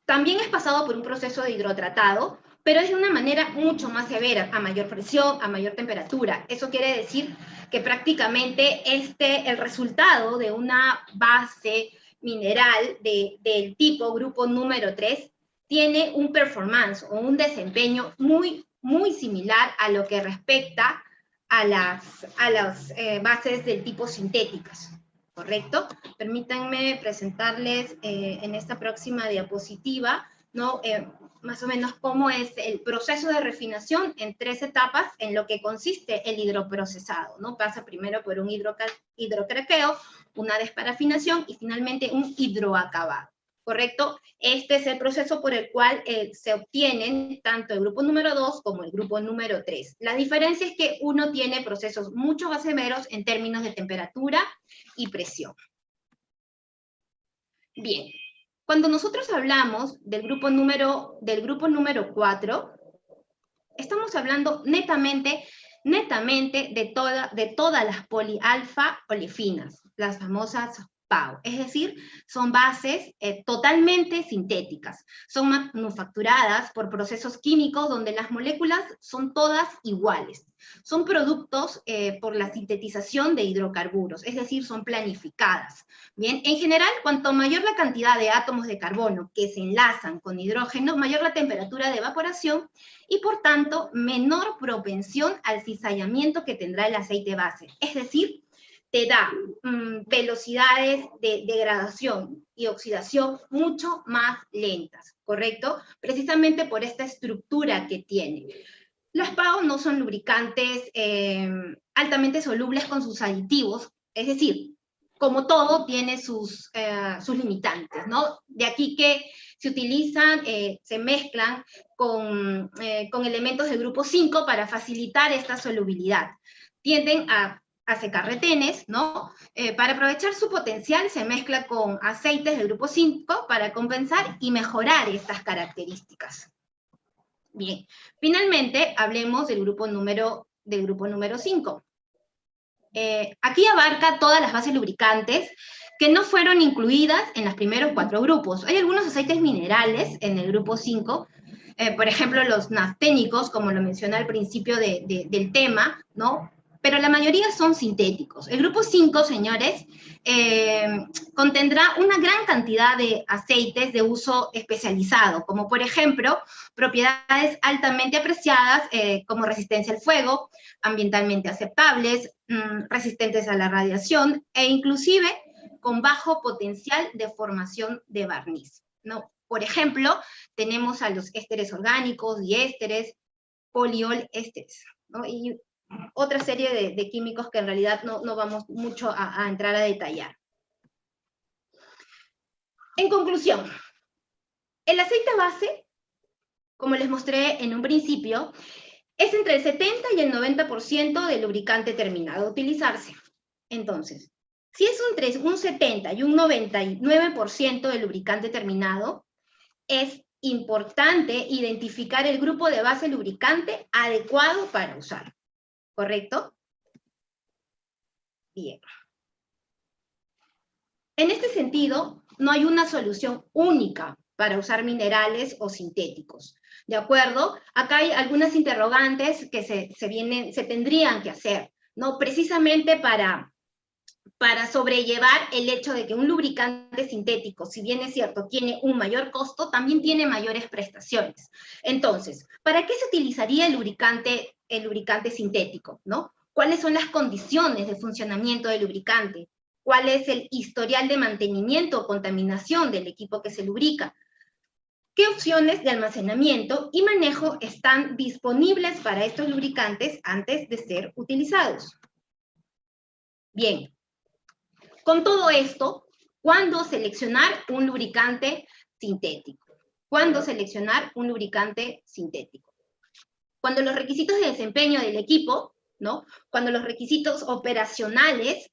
también es pasado por un proceso de hidrotratado, pero es de una manera mucho más severa, a mayor presión, a mayor temperatura. Eso quiere decir que prácticamente el resultado de una base mineral del tipo grupo número 3 tiene un performance o un desempeño muy, muy similar a lo que respecta a las bases del tipo sintéticas. ¿correcto? Permítanme presentarles en esta próxima diapositiva, ¿no? Más o menos cómo es el proceso de refinación en 3 etapas en lo que consiste el hidroprocesado, ¿no? Pasa primero por un hidrocraqueo, una desparafinación y finalmente un hidroacabado, ¿correcto? Este es el proceso por el cual se obtienen tanto el grupo número 2 como el grupo número 3. La diferencia es que uno tiene procesos mucho más severos en términos de temperatura y presión. Bien. Cuando nosotros hablamos del grupo número 4, estamos hablando netamente de todas las polialfa olefinas, las famosas PAO, es decir, son bases totalmente sintéticas, son manufacturadas por procesos químicos donde las moléculas son todas iguales, son productos por la sintetización de hidrocarburos, es decir, son planificadas. Bien, en general, cuanto mayor la cantidad de átomos de carbono que se enlazan con hidrógeno, mayor la temperatura de evaporación y, por tanto, menor propensión al cizallamiento que tendrá el aceite base, es decir, te da velocidades de degradación y oxidación mucho más lentas, ¿correcto? Precisamente por esta estructura que tiene. Las PAO no son lubricantes altamente solubles con sus aditivos, es decir, como todo tiene sus limitantes, ¿no? De aquí que se utilizan, se mezclan con elementos del grupo 5 para facilitar esta solubilidad. Tienden a secar retenes, ¿no? Para aprovechar su potencial se mezcla con aceites del grupo 5 para compensar y mejorar estas características. Bien, finalmente hablemos del grupo número 5. Aquí abarca todas las bases lubricantes que no fueron incluidas en los primeros 4 grupos. Hay algunos aceites minerales en el grupo 5, por ejemplo los nafténicos, como lo mencioné al principio del tema, ¿no? Pero la mayoría son sintéticos. El grupo 5, señores, contendrá una gran cantidad de aceites de uso especializado, como por ejemplo, propiedades altamente apreciadas como resistencia al fuego, ambientalmente aceptables, resistentes a la radiación, e inclusive con bajo potencial de formación de barniz, ¿no? Por ejemplo, tenemos a los ésteres orgánicos, diésteres, poliol-ésteres, ¿no? Y otra serie de químicos que en realidad no vamos mucho a entrar a detallar. En conclusión, el aceite base, como les mostré en un principio, es entre el 70 y el 90% del lubricante terminado a utilizarse. Entonces, si es entre un 70 y un 99% del lubricante terminado, es importante identificar el grupo de base lubricante adecuado para usar. ¿Correcto? Bien. En este sentido, no hay una solución única para usar minerales o sintéticos. ¿De acuerdo? Acá hay algunas interrogantes que se tendrían que hacer, ¿no? Precisamente para sobrellevar el hecho de que un lubricante sintético, si bien es cierto, tiene un mayor costo, también tiene mayores prestaciones. Entonces, ¿para qué se utilizaría el lubricante sintético, ¿no? ¿Cuáles son las condiciones de funcionamiento del lubricante? ¿Cuál es el historial de mantenimiento o contaminación del equipo que se lubrica? ¿Qué opciones de almacenamiento y manejo están disponibles para estos lubricantes antes de ser utilizados? Bien, con todo esto, ¿cuándo seleccionar un lubricante sintético? ¿Cuándo seleccionar un lubricante sintético? Cuando los requisitos de desempeño del equipo, ¿no? Cuando los requisitos operacionales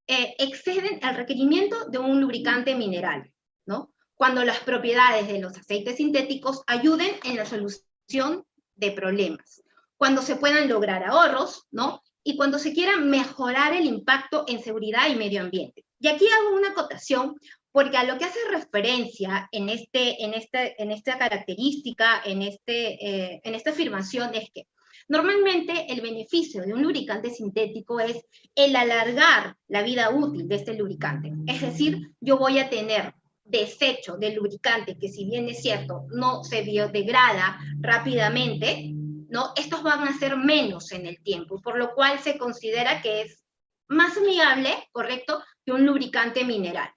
exceden el requerimiento de un lubricante mineral, ¿no? Cuando las propiedades de los aceites sintéticos ayuden en la solución de problemas, cuando se puedan lograr ahorros, ¿no? Y cuando se quiera mejorar el impacto en seguridad y medio ambiente. Y aquí hago una acotación, porque a lo que hace referencia en esta característica, en esta afirmación, es que normalmente el beneficio de un lubricante sintético es el alargar la vida útil de este lubricante. Es decir, yo voy a tener desecho del lubricante que, si bien es cierto, no se biodegrada rápidamente, ¿no? Estos van a ser menos en el tiempo, por lo cual se considera que es más amigable, ¿correcto?, que un lubricante mineral.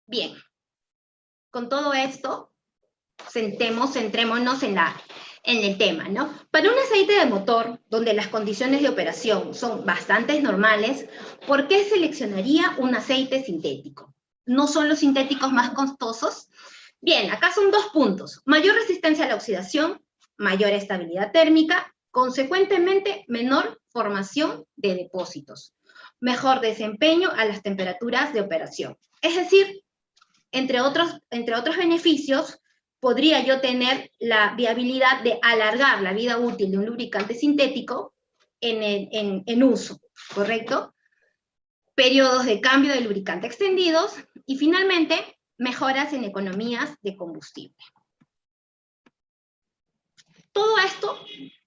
Bien, con todo esto, centrémonos en el tema, ¿no? Para un aceite de motor, donde las condiciones de operación son bastante normales, ¿por qué seleccionaría un aceite sintético? ¿No son los sintéticos más costosos? Bien, acá son dos puntos. Mayor resistencia a la oxidación, mayor estabilidad térmica, consecuentemente menor formación de depósitos, mejor desempeño a las temperaturas de operación. Es decir, entre otros beneficios, podría yo tener la viabilidad de alargar la vida útil de un lubricante sintético en uso, ¿correcto? Periodos de cambio de lubricante extendidos y finalmente mejoras en economías de combustible. Todo esto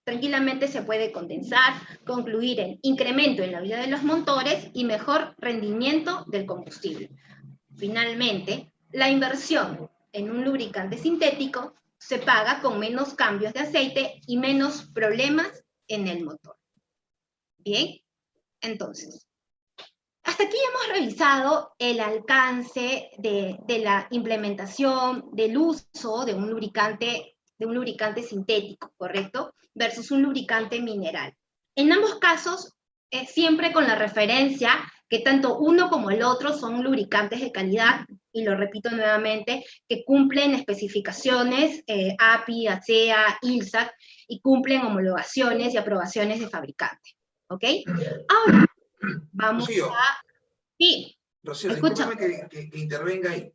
tranquilamente se puede condensar, concluir en incremento en la vida de los motores y mejor rendimiento del combustible. Finalmente, la inversión en un lubricante sintético se paga con menos cambios de aceite y menos problemas en el motor. Bien, entonces, hasta aquí hemos revisado el alcance de la implementación, del uso de un lubricante sintético, ¿correcto? Versus un lubricante mineral. En ambos casos, siempre con la referencia que tanto uno como el otro son lubricantes de calidad, y lo repito nuevamente, que cumplen especificaciones API, ASEA, ILSAC, y cumplen homologaciones y aprobaciones de fabricante. ¿Ok? Ahora, vamos Rocío, a... Sí, Rocío, escucha. discúlpame que intervenga ahí.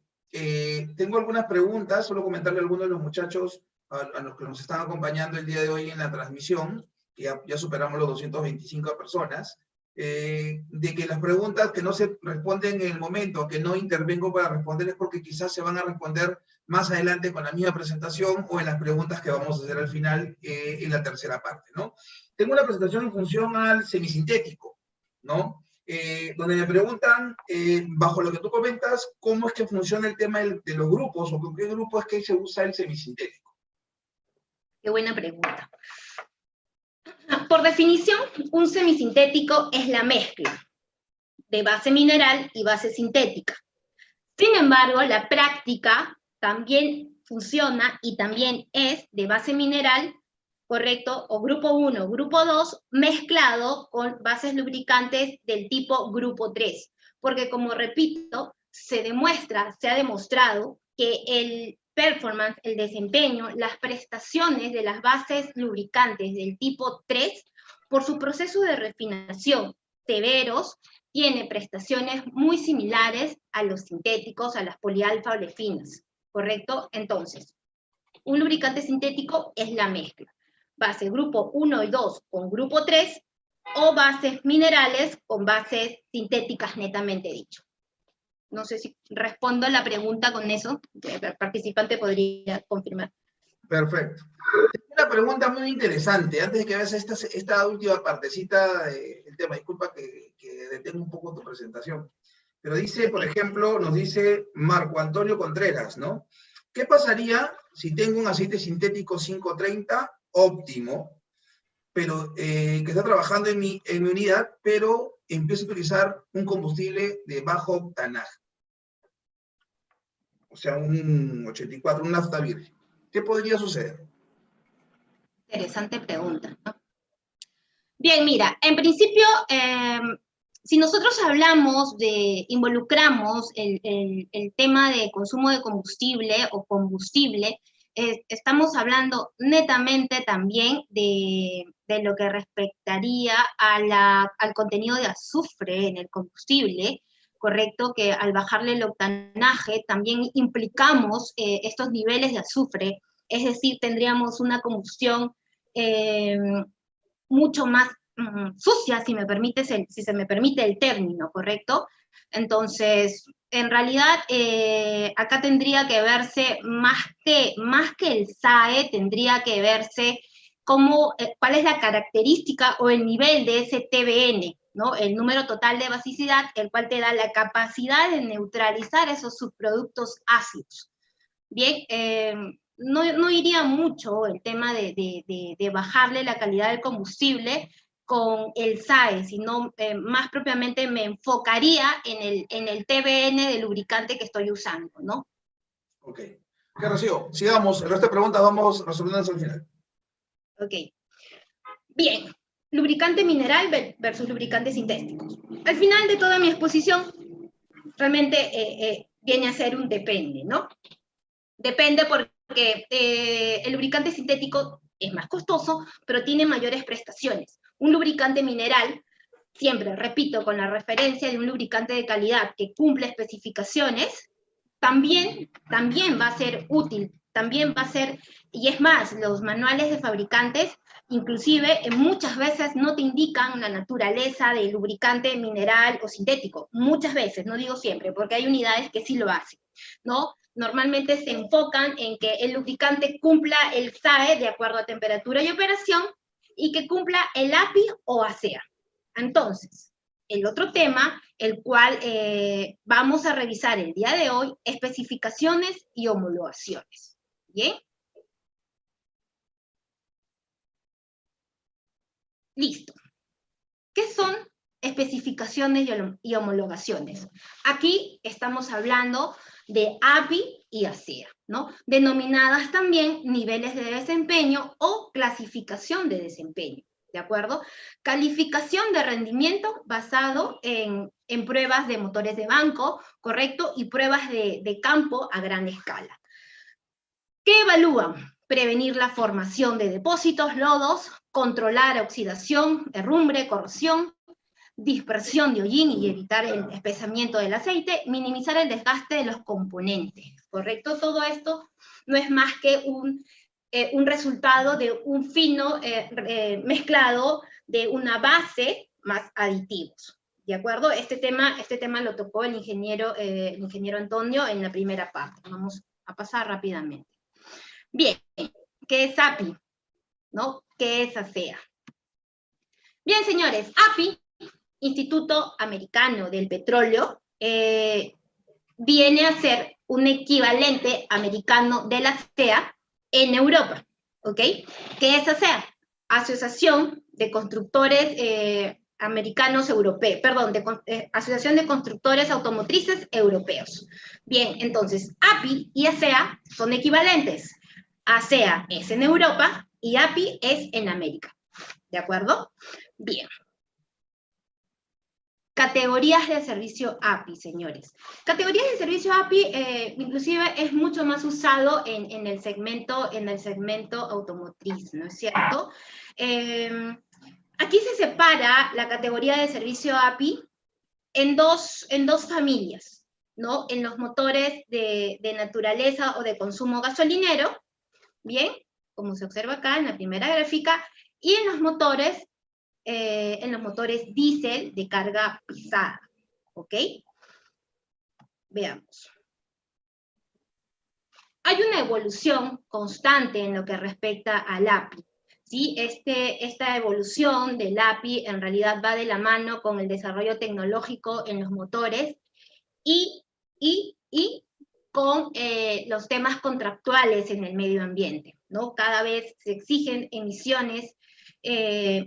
Tengo algunas preguntas, solo comentarle a algunos de los muchachos, a los que nos están acompañando el día de hoy en la transmisión, que ya superamos los 225 personas, de que las preguntas que no se responden en el momento, que no intervengo para responder, es porque quizás se van a responder más adelante con la misma presentación o en las preguntas que vamos a hacer al final en la tercera parte, ¿no? Tengo una presentación en función al semisintético, ¿no? Donde me preguntan, bajo lo que tú comentas, cómo es que funciona el tema de los grupos, o con qué grupo es que se usa el semisintético. Qué buena pregunta. Por definición, un semisintético es la mezcla de base mineral y base sintética. Sin embargo, la práctica también funciona y también es de base mineral, ¿correcto? O grupo 1, grupo 2, mezclado con bases lubricantes del tipo grupo 3. Porque como repito, se ha demostrado que el performance, el desempeño, las prestaciones de las bases lubricantes del tipo 3, por su proceso de refinación severos, tiene prestaciones muy similares a los sintéticos, a las polialfa o lefinas, ¿correcto? Entonces, un lubricante sintético es la mezcla. Base grupo 1 y 2 con grupo 3, o bases minerales con bases sintéticas netamente dicho. No sé si respondo a la pregunta con eso, el participante podría confirmar. Perfecto. Tengo una pregunta muy interesante, antes de que veas esta última partecita del tema, disculpa que detengo un poco tu presentación, pero dice, por ejemplo, nos dice Marco Antonio Contreras, ¿no? ¿Qué pasaría si tengo un aceite sintético 530 óptimo, pero que está trabajando en mi unidad, pero empiezo a utilizar un combustible de bajo octanaje? O sea, un 84, un nafta virgen. ¿Qué podría suceder? Interesante pregunta, ¿no? Bien, mira, en principio, si nosotros involucramos el tema de consumo de combustible o combustible, estamos hablando netamente también de lo que respectaría al contenido de azufre en el combustible, ¿correcto? Que al bajarle el octanaje también implicamos estos niveles de azufre, es decir, tendríamos una combustión mucho más sucia, si se me permite el término, ¿correcto? Entonces, en realidad, acá tendría que verse, más que el SAE, tendría que verse cuál es la característica o el nivel de ese TBN, ¿no? El número total de basicidad, el cual te da la capacidad de neutralizar esos subproductos ácidos. Bien, no iría mucho el tema de bajarle la calidad del combustible, con el SAE, sino más propiamente me enfocaría en el TBN del lubricante que estoy usando, ¿no? Ok. Ok, Rocío, sigamos. El resto de preguntas vamos resolviendo al final. Ok. Bien. Lubricante mineral versus lubricantes sintéticos. Al final de toda mi exposición, realmente viene a ser un depende, ¿no? Depende porque el lubricante sintético es más costoso, pero tiene mayores prestaciones. Un lubricante mineral, siempre repito, con la referencia de un lubricante de calidad que cumple especificaciones, también va a ser útil, también va a ser, y es más, los manuales de fabricantes, inclusive muchas veces no te indican la naturaleza del lubricante mineral o sintético, muchas veces, no digo siempre, porque hay unidades que sí lo hacen, ¿no? Normalmente se enfocan en que el lubricante cumpla el SAE de acuerdo a temperatura y operación, y que cumpla el API o ASEA. Entonces, el otro tema, el cual vamos a revisar el día de hoy, especificaciones y homologaciones. ¿Bien? Listo. ¿Qué son especificaciones y homologaciones? Aquí estamos hablando de API y ASEA, ¿no? Denominadas también niveles de desempeño o clasificación de desempeño. ¿De acuerdo? Calificación de rendimiento basado en pruebas de motores de banco, ¿correcto? Y pruebas de campo a gran escala. ¿Qué evalúan? Prevenir la formación de depósitos, lodos, controlar oxidación, herrumbre, corrosión, dispersión de hollín y evitar el espesamiento del aceite, minimizar el desgaste de los componentes, ¿correcto? Todo esto no es más que un resultado de un fino mezclado de una base más aditivos, ¿de acuerdo? Este tema lo tocó el ingeniero Antonio en la primera parte. Vamos a pasar rápidamente. Bien, ¿qué es API? ¿No? ¿Qué es ASEA? Bien, señores, API, Instituto Americano del Petróleo, viene a ser un equivalente americano de la ASEA en Europa, ¿ok? ¿Qué es ASEA? Asociación de Constructores Americanos Europeos, perdón, Asociación de Constructores Automotrices Europeos. Bien, entonces, API y ASEA son equivalentes. ASEA es en Europa y API es en América, ¿de acuerdo? Bien. Categorías de servicio API, señores. Categorías de servicio API, inclusive es mucho más usado en el segmento automotriz, ¿no es cierto? Aquí se separa la categoría de servicio API en dos familias, ¿no? En los motores de naturaleza o de consumo gasolinero, ¿bien? Como se observa acá en la primera gráfica, y en los motores diésel de carga pesada, ¿ok? Veamos. Hay una evolución constante en lo que respecta al API, ¿sí? Esta evolución del API en realidad va de la mano con el desarrollo tecnológico en los motores y con los temas contractuales en el medio ambiente, ¿no? Cada vez se exigen emisiones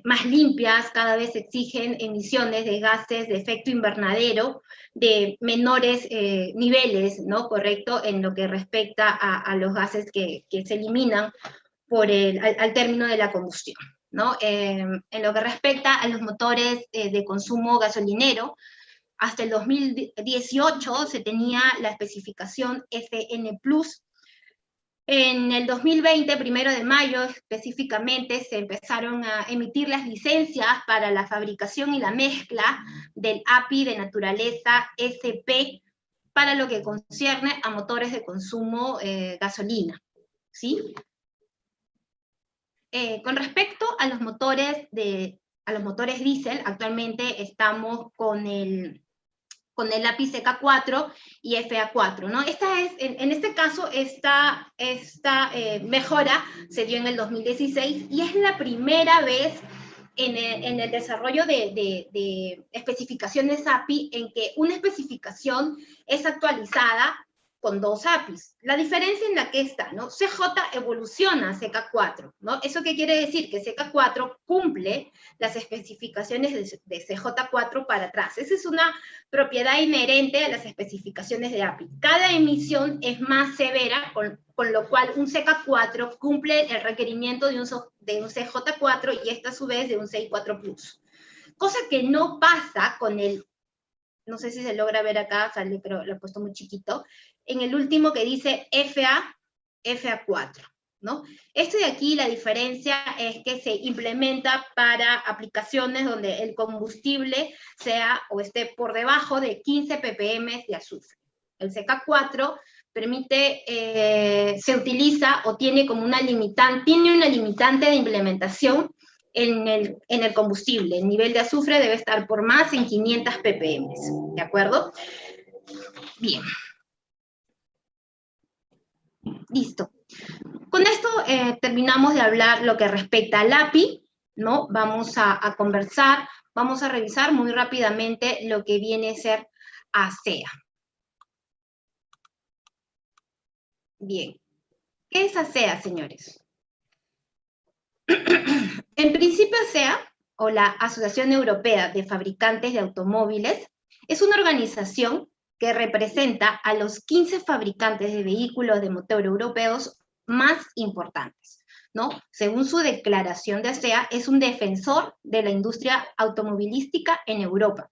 más limpias, cada vez se exigen emisiones de gases de efecto invernadero de menores niveles, ¿no? Correcto, en lo que respecta a los gases que se eliminan al término de la combustión, ¿no? En lo que respecta a los motores de consumo gasolinero, hasta el 2018 se tenía la especificación FN+. En el 2020, 1 de mayo específicamente, se empezaron a emitir las licencias para la fabricación y la mezcla del API de naturaleza SP para lo que concierne a motores de consumo gasolina, ¿sí? Con respecto a los motores diésel, actualmente estamos con el API CK4 y FA4, ¿no? En este caso, esta mejora se dio en el 2016 y es la primera vez en el desarrollo de especificaciones API en que una especificación es actualizada con 2 APIs. La diferencia en la que está, ¿no? CJ evoluciona a CK4, ¿no? ¿Eso qué quiere decir? Que CK4 cumple las especificaciones de CJ4 para atrás. Esa es una propiedad inherente a las especificaciones de API. Cada emisión es más severa, con lo cual un CK4 cumple el requerimiento de un CJ4 y esta a su vez de un CI4+. Cosa que no pasa con el, no sé si se logra ver acá, sale, pero lo he puesto muy chiquito, en el último que dice FA4, ¿no? Esto de aquí, la diferencia es que se implementa para aplicaciones donde el combustible sea o esté por debajo de 15 ppm de azufre. El CK4 permite, se utiliza o tiene como una limitante de implementación en el combustible. El nivel de azufre debe estar por más en 500 ppm, ¿de acuerdo? Bien. Listo. Con esto terminamos de hablar lo que respecta al API, ¿no? Vamos a conversar, vamos a revisar muy rápidamente lo que viene a ser ASEA. Bien. ¿Qué es ASEA, señores? En principio, ASEA, o la Asociación Europea de Fabricantes de Automóviles, es una organización que representa a los 15 fabricantes de vehículos de motor europeos más importantes, ¿no? Según su declaración de ASEA, es un defensor de la industria automovilística en Europa,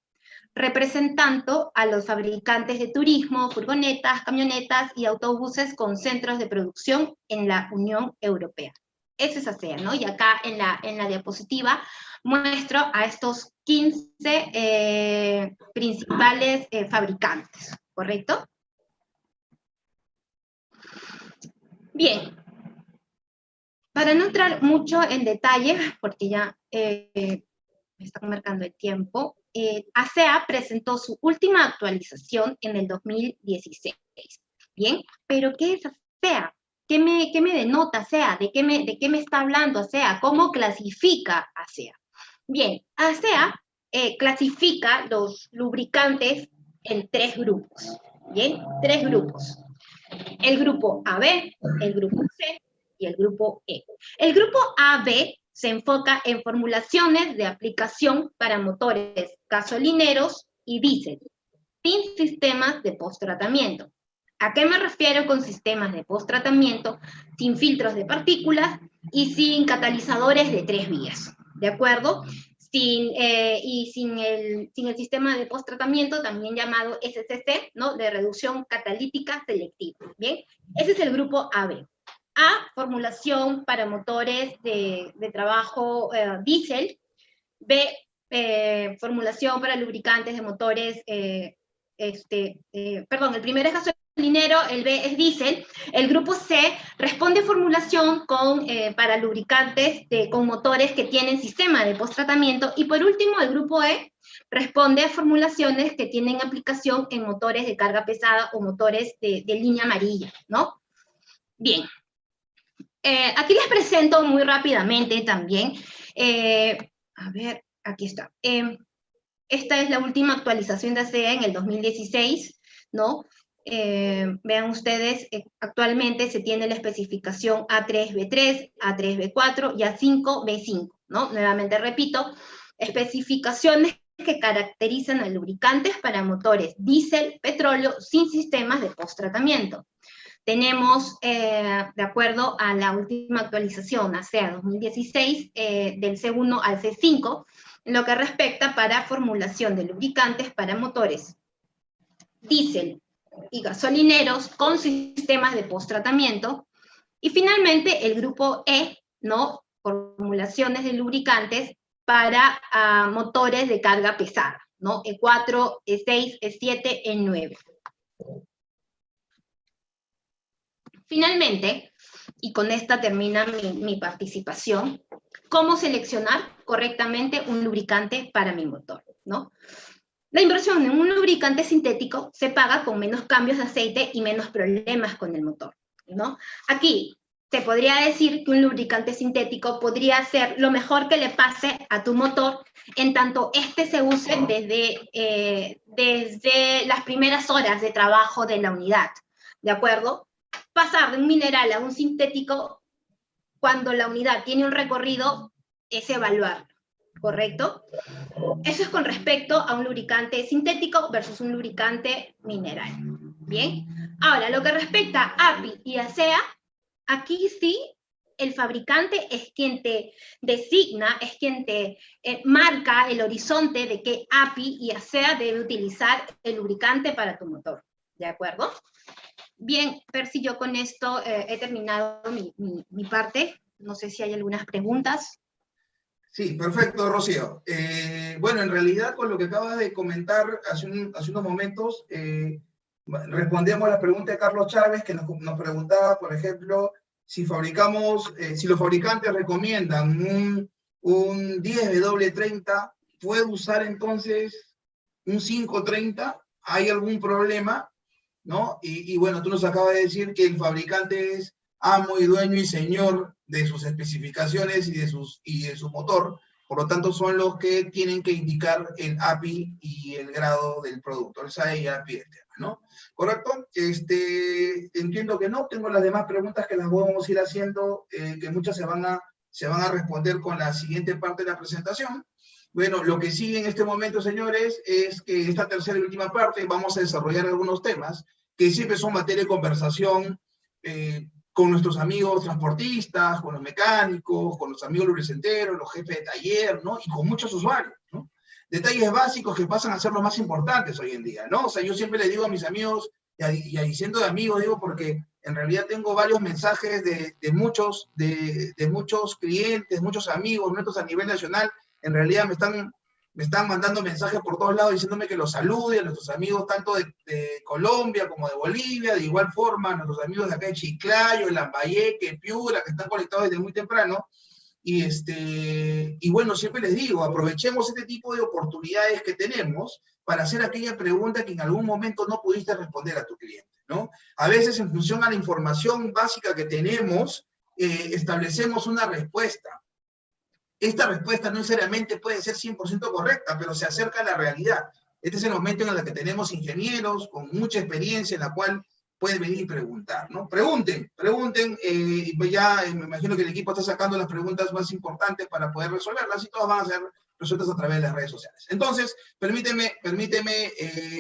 representando a los fabricantes de turismo, furgonetas, camionetas y autobuses con centros de producción en la Unión Europea. Eso es ASEA, ¿no? Y acá en la diapositiva muestro a estos 15 principales fabricantes, ¿correcto? Bien. Para no entrar mucho en detalle, porque ya me están marcando el tiempo, ASEA presentó su última actualización en el 2016. Bien, pero ¿qué es ASEA? ¿Qué me denota ASEA? ¿De qué me está hablando ASEA? ¿Cómo clasifica ASEA? Bien, ASEA clasifica los lubricantes en 3 grupos. Bien, 3 grupos. El grupo AB, el grupo C y el grupo E. El grupo AB se enfoca en formulaciones de aplicación para motores gasolineros y diésel, sin sistemas de posttratamiento. ¿A qué me refiero con sistemas de posttratamiento? Sin filtros de partículas y sin catalizadores de 3 vías, ¿de acuerdo? Sin el sistema de posttratamiento, también llamado SCC, ¿no? De reducción catalítica selectiva, ¿bien? Ese es el grupo AB. A, formulación para motores de trabajo diésel. B, formulación para lubricantes de motores, el primero es gasolinero, el B es diésel. El grupo C responde formulación para lubricantes con motores que tienen sistema de posttratamiento. Y por último, el grupo E responde a formulaciones que tienen aplicación en motores de carga pesada o motores de línea amarilla, ¿no? Bien. Aquí les presento muy rápidamente también, a ver, aquí está. Esta es la última actualización de ASEA en el 2016, ¿no? Vean ustedes, actualmente se tiene la especificación A3B3, A3B4 y A5B5, ¿no? Nuevamente repito, especificaciones que caracterizan a lubricantes para motores diésel, petróleo, sin sistemas de posttratamiento. Tenemos, de acuerdo a la última actualización, ASEA 2016, del C1 al C5, en lo que respecta para formulación de lubricantes para motores diésel y gasolineros con sistemas de posttratamiento. Y finalmente, el grupo E, ¿no? Formulaciones de lubricantes para motores de carga pesada, ¿no? E4, E6, E7, E9. Finalmente, y con esta termina mi participación, ¿cómo seleccionar correctamente un lubricante para mi motor, ¿no? La inversión en un lubricante sintético se paga con menos cambios de aceite y menos problemas con el motor, ¿no? Aquí te podría decir que un lubricante sintético podría ser lo mejor que le pase a tu motor en tanto este se use desde las primeras horas de trabajo de la unidad, ¿de acuerdo? Pasar de un mineral a un sintético cuando la unidad tiene un recorrido es evaluarlo, ¿correcto? Eso es con respecto a un lubricante sintético versus un lubricante mineral. Bien. Ahora, lo que respecta a API y a SEA, aquí sí el fabricante es quien te designa, es quien te marca el horizonte de qué API y ASEA debe utilizar el lubricante para tu motor. ¿De acuerdo? Bien, Percy, yo con esto he terminado mi parte. No sé si hay algunas preguntas. Sí, perfecto, Rocío. Bueno, en realidad con lo que acabas de comentar hace unos momentos, respondemos a la pregunta de Carlos Chávez, que nos preguntaba, por ejemplo, si si los fabricantes recomiendan un 10W30, ¿puede usar entonces un 530? ¿Hay algún problema? ¿No? Y bueno, tú nos acabas de decir que el fabricante es amo y dueño y señor de sus especificaciones y de su motor, por lo tanto son los que tienen que indicar el API y el grado del producto, el SAE y el API, ¿no? ¿Correcto? Entiendo que no, tengo las demás preguntas que las podemos ir haciendo, que muchas se van a responder con la siguiente parte de la presentación. Bueno, lo que sigue en este momento, señores, es que en esta tercera y última parte vamos a desarrollar algunos temas que siempre son materia de conversación con nuestros amigos transportistas, con los mecánicos, con los amigos lubricenteros, los jefes de taller, ¿no? Y con muchos usuarios, ¿no? Detalles básicos que pasan a ser los más importantes hoy en día, ¿no? O sea, yo siempre le digo a mis amigos, y diciendo de amigos, digo, porque en realidad tengo varios mensajes de muchos clientes, muchos amigos nuestros a nivel nacional, en realidad me están mandando mensajes por todos lados diciéndome que los salude a nuestros amigos tanto de Colombia como de Bolivia, de igual forma, a nuestros amigos de acá de Chiclayo, Lambayeque, Piura, que están conectados desde muy temprano. Y bueno, siempre les digo, aprovechemos este tipo de oportunidades que tenemos para hacer aquella pregunta que en algún momento no pudiste responder a tu cliente, ¿no? A veces, en función a la información básica que tenemos, establecemos una respuesta. Esta respuesta no necesariamente puede ser 100% correcta, pero se acerca a la realidad. Este es el momento en el que tenemos ingenieros con mucha experiencia en la cual pueden venir y preguntar, ¿no? Pregunten, ya me imagino que el equipo está sacando las preguntas más importantes para poder resolverlas y todas van a ser resueltas a través de las redes sociales. Entonces, permíteme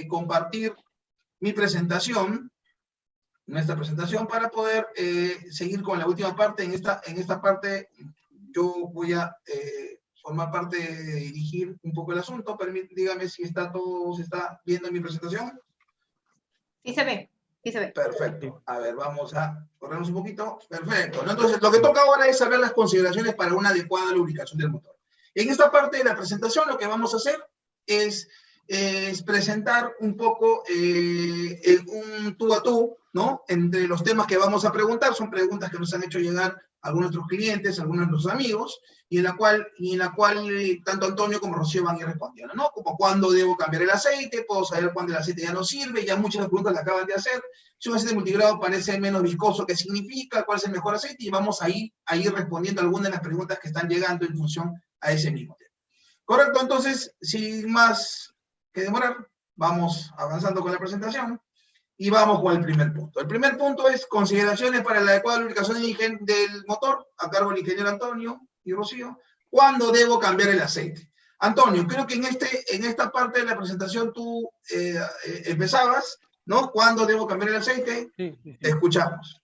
compartir mi presentación, nuestra presentación, para poder seguir con la última parte. En esta parte yo voy a formar parte de dirigir un poco el asunto. Dígame si se está viendo mi presentación. Sí se ve, sí se ve. Perfecto. A ver, vamos a corrernos un poquito. Perfecto, ¿no? Entonces, lo que toca ahora es saber las consideraciones para una adecuada lubricación del motor. En esta parte de la presentación lo que vamos a hacer es presentar un poco un tú a tú, ¿no? Entre los temas que vamos a preguntar, son preguntas que nos han hecho llegar algunos de nuestros clientes, algunos de nuestros amigos, y en la cual tanto Antonio como Rocío van a ir respondiendo, ¿no? Como cuándo debo cambiar el aceite, puedo saber cuándo el aceite ya no sirve, ya muchas de las preguntas las acaban de hacer. Si un aceite multigrado parece menos viscoso, ¿qué significa? ¿Cuál es el mejor aceite? Y vamos a ir respondiendo algunas de las preguntas que están llegando en función a ese mismo tema. Correcto, entonces, sin más que demorar, vamos avanzando con la presentación y vamos con el primer punto. El primer punto es consideraciones para la adecuada lubricación del motor, a cargo del ingeniero Antonio y Rocío. ¿Cuándo debo cambiar el aceite? Antonio, creo que en esta parte de la presentación tú empezabas, ¿no? ¿Cuándo debo cambiar el aceite? Sí, sí, sí. Te escuchamos.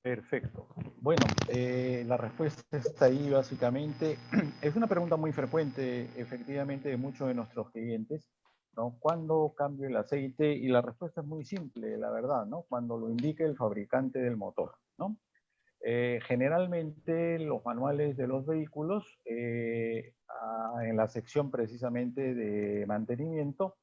Perfecto. Bueno, la respuesta está ahí básicamente. Es una pregunta muy frecuente, efectivamente, de muchos de nuestros clientes, ¿no? ¿Cuándo cambio el aceite? Y la respuesta es muy simple, la verdad, ¿no? Cuando lo indique el fabricante del motor, ¿no? Generalmente los manuales de los vehículos, en la sección precisamente de mantenimiento,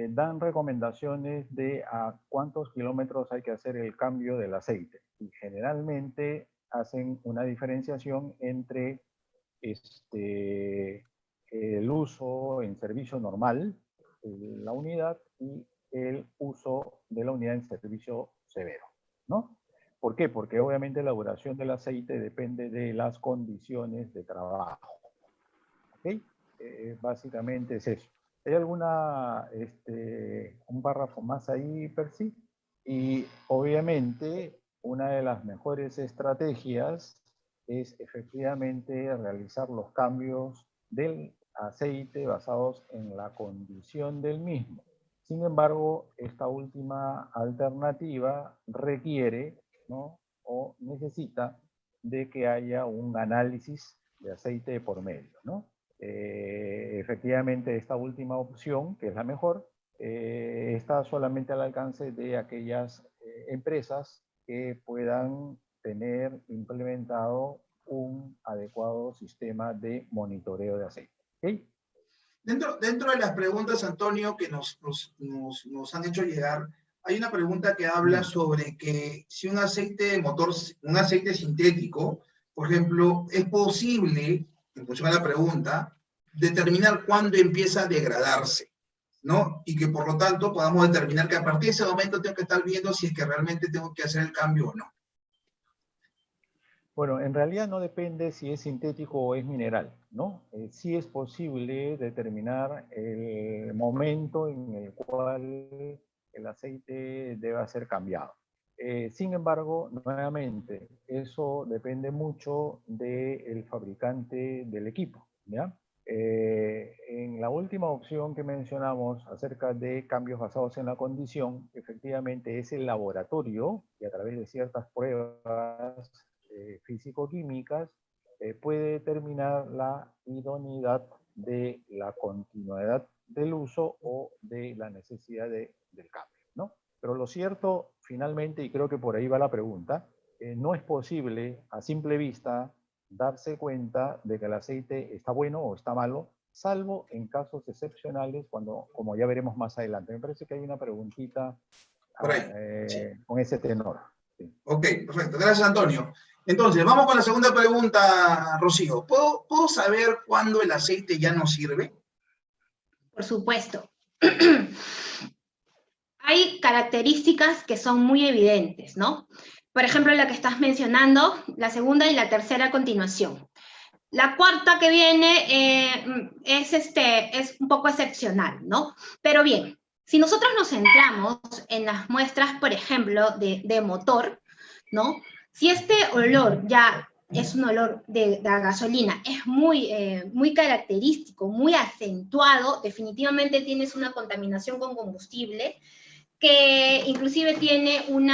dan recomendaciones de a cuántos kilómetros hay que hacer el cambio del aceite. Y generalmente hacen una diferenciación entre el uso en servicio normal de la unidad y el uso de la unidad en servicio severo, ¿no? ¿Por qué? Porque obviamente la duración del aceite depende de las condiciones de trabajo. ¿Ok? Básicamente es eso. ¿Hay un párrafo más ahí, Percy? Y obviamente una de las mejores estrategias es efectivamente realizar los cambios del aceite basados en la condición del mismo. Sin embargo, esta última alternativa requiere, ¿no?, o necesita de que haya un análisis de aceite por medio, ¿no? Efectivamente, esta última opción, que es la mejor, está solamente al alcance de aquellas empresas que puedan tener implementado un adecuado sistema de monitoreo de aceite. ¿Okay? Dentro de las preguntas, Antonio, que nos han hecho llegar, hay una pregunta que habla sobre que si un aceite de motor, un aceite sintético, por ejemplo, es posible, en función a la pregunta, determinar cuándo empieza a degradarse, ¿no? Y que por lo tanto podamos determinar que a partir de ese momento tengo que estar viendo si es que realmente tengo que hacer el cambio o no. Bueno, en realidad no depende si es sintético o es mineral, ¿no? Sí es posible determinar el momento en el cual el aceite debe ser cambiado. Sin embargo, nuevamente, eso depende mucho del fabricante del equipo, ¿ya? En la última opción que mencionamos acerca de cambios basados en la condición, efectivamente es el laboratorio que a través de ciertas pruebas físico-químicas puede determinar la idoneidad de la continuidad del uso o de la necesidad del cambio, ¿no? Pero lo cierto, finalmente, y creo que por ahí va la pregunta, no es posible a simple vista darse cuenta de que el aceite está bueno o está malo, salvo en casos excepcionales, cuando, como ya veremos más adelante. Me parece que hay una preguntita Sí. con ese tenor. Sí. Ok, perfecto. Gracias, Antonio. Entonces, vamos con la segunda pregunta, Rocío. ¿Puedo saber cuándo el aceite ya no sirve? Por supuesto. Hay características que son muy evidentes, ¿no? Por ejemplo, la que estás mencionando, la segunda y la tercera a continuación. La cuarta que viene es un poco excepcional, ¿no? Pero bien, si nosotros nos centramos en las muestras, por ejemplo, de motor, ¿no? Si este olor ya es un olor de gasolina, es muy característico, muy acentuado, definitivamente tienes una contaminación con combustible, que inclusive tiene un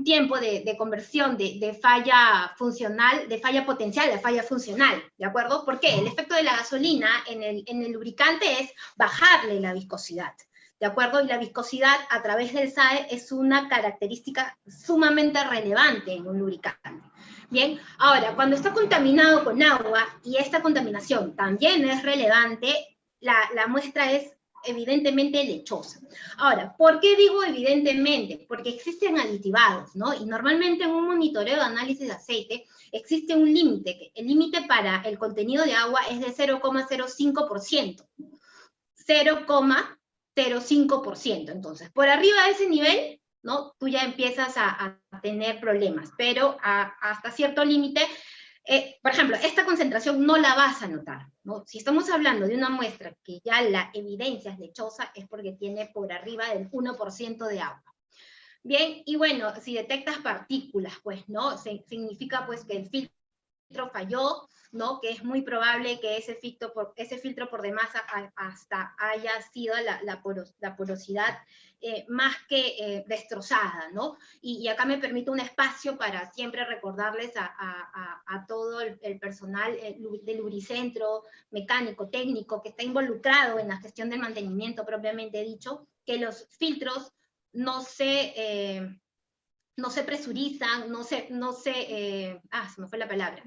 tiempo de conversión de falla funcional, de falla potencial a falla funcional, ¿de acuerdo? ¿Por qué? El efecto de la gasolina en el lubricante es bajarle la viscosidad, ¿de acuerdo? Y la viscosidad a través del SAE es una característica sumamente relevante en un lubricante. Bien, ahora, cuando está contaminado con agua y esta contaminación también es relevante, la muestra es evidentemente lechosa. Ahora, ¿por qué digo evidentemente? Porque existen aditivados, ¿no? Y normalmente en un monitoreo de análisis de aceite existe un límite. El límite para el contenido de agua es de 0,05%. 0,05%. Entonces, por arriba de ese nivel, ¿no?, tú ya empiezas a tener problemas, pero hasta cierto límite, por ejemplo, esta concentración no la vas a notar, ¿no? Si estamos hablando de una muestra que ya la evidencia es lechosa, es porque tiene por arriba del 1% de agua. Bien, y bueno, si detectas partículas, pues, ¿no? Significa, pues, que el filtro falló, ¿no? Que es muy probable que ese filtro por demás hasta haya sido la porosidad más que destrozada, ¿no? Y acá me permito un espacio para siempre recordarles a todo el personal de Lubricentro, mecánico, técnico, que está involucrado en la gestión del mantenimiento propiamente dicho, que los filtros no se presurizan, se me fue la palabra.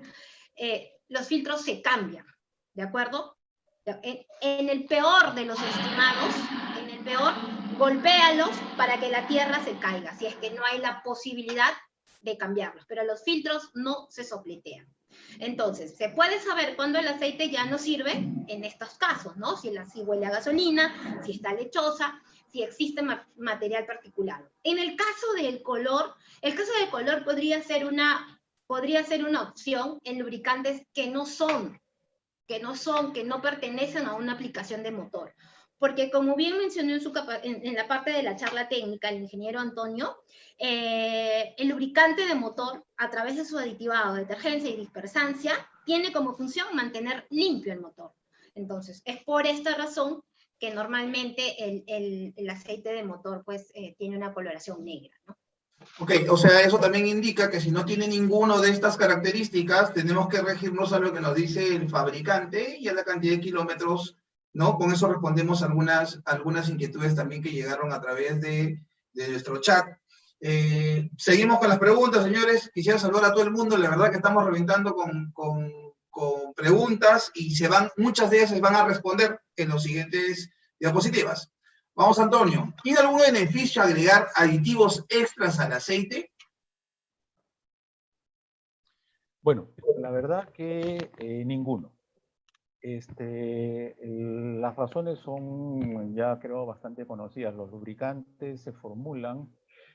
Los filtros se cambian, ¿de acuerdo? En el peor de los estimados, golpéalos para que la tierra se caiga, si es que no hay la posibilidad de cambiarlos, pero los filtros no se sopletean. Entonces, se puede saber cuándo el aceite ya no sirve en estos casos, ¿no? Si huele a gasolina, si está lechosa, si existe material particulado. En el caso del color, podría ser una opción en lubricantes que no pertenecen a una aplicación de motor. porque como bien mencionó en la parte de la charla técnica el ingeniero Antonio, el lubricante de motor, a través de su aditivado, detergencia y dispersancia, tiene como función mantener limpio el motor. Entonces, es por esta razón que normalmente el aceite de motor pues, tiene una coloración negra, ¿no? Ok, o sea, eso también indica que si no tiene ninguno de estas características, tenemos que regirnos a lo que nos dice el fabricante y a la cantidad de kilómetros, ¿no? Con eso respondemos a algunas inquietudes también que llegaron a través de nuestro chat. Seguimos con las preguntas, señores. Quisiera saludar a todo el mundo. La verdad que estamos reventando con preguntas y muchas de ellas se van a responder en los siguientes diapositivas. Vamos, Antonio. ¿Tiene algún beneficio agregar aditivos extras al aceite? Bueno, la verdad que ninguno. Las razones son ya creo bastante conocidas. Los lubricantes se formulan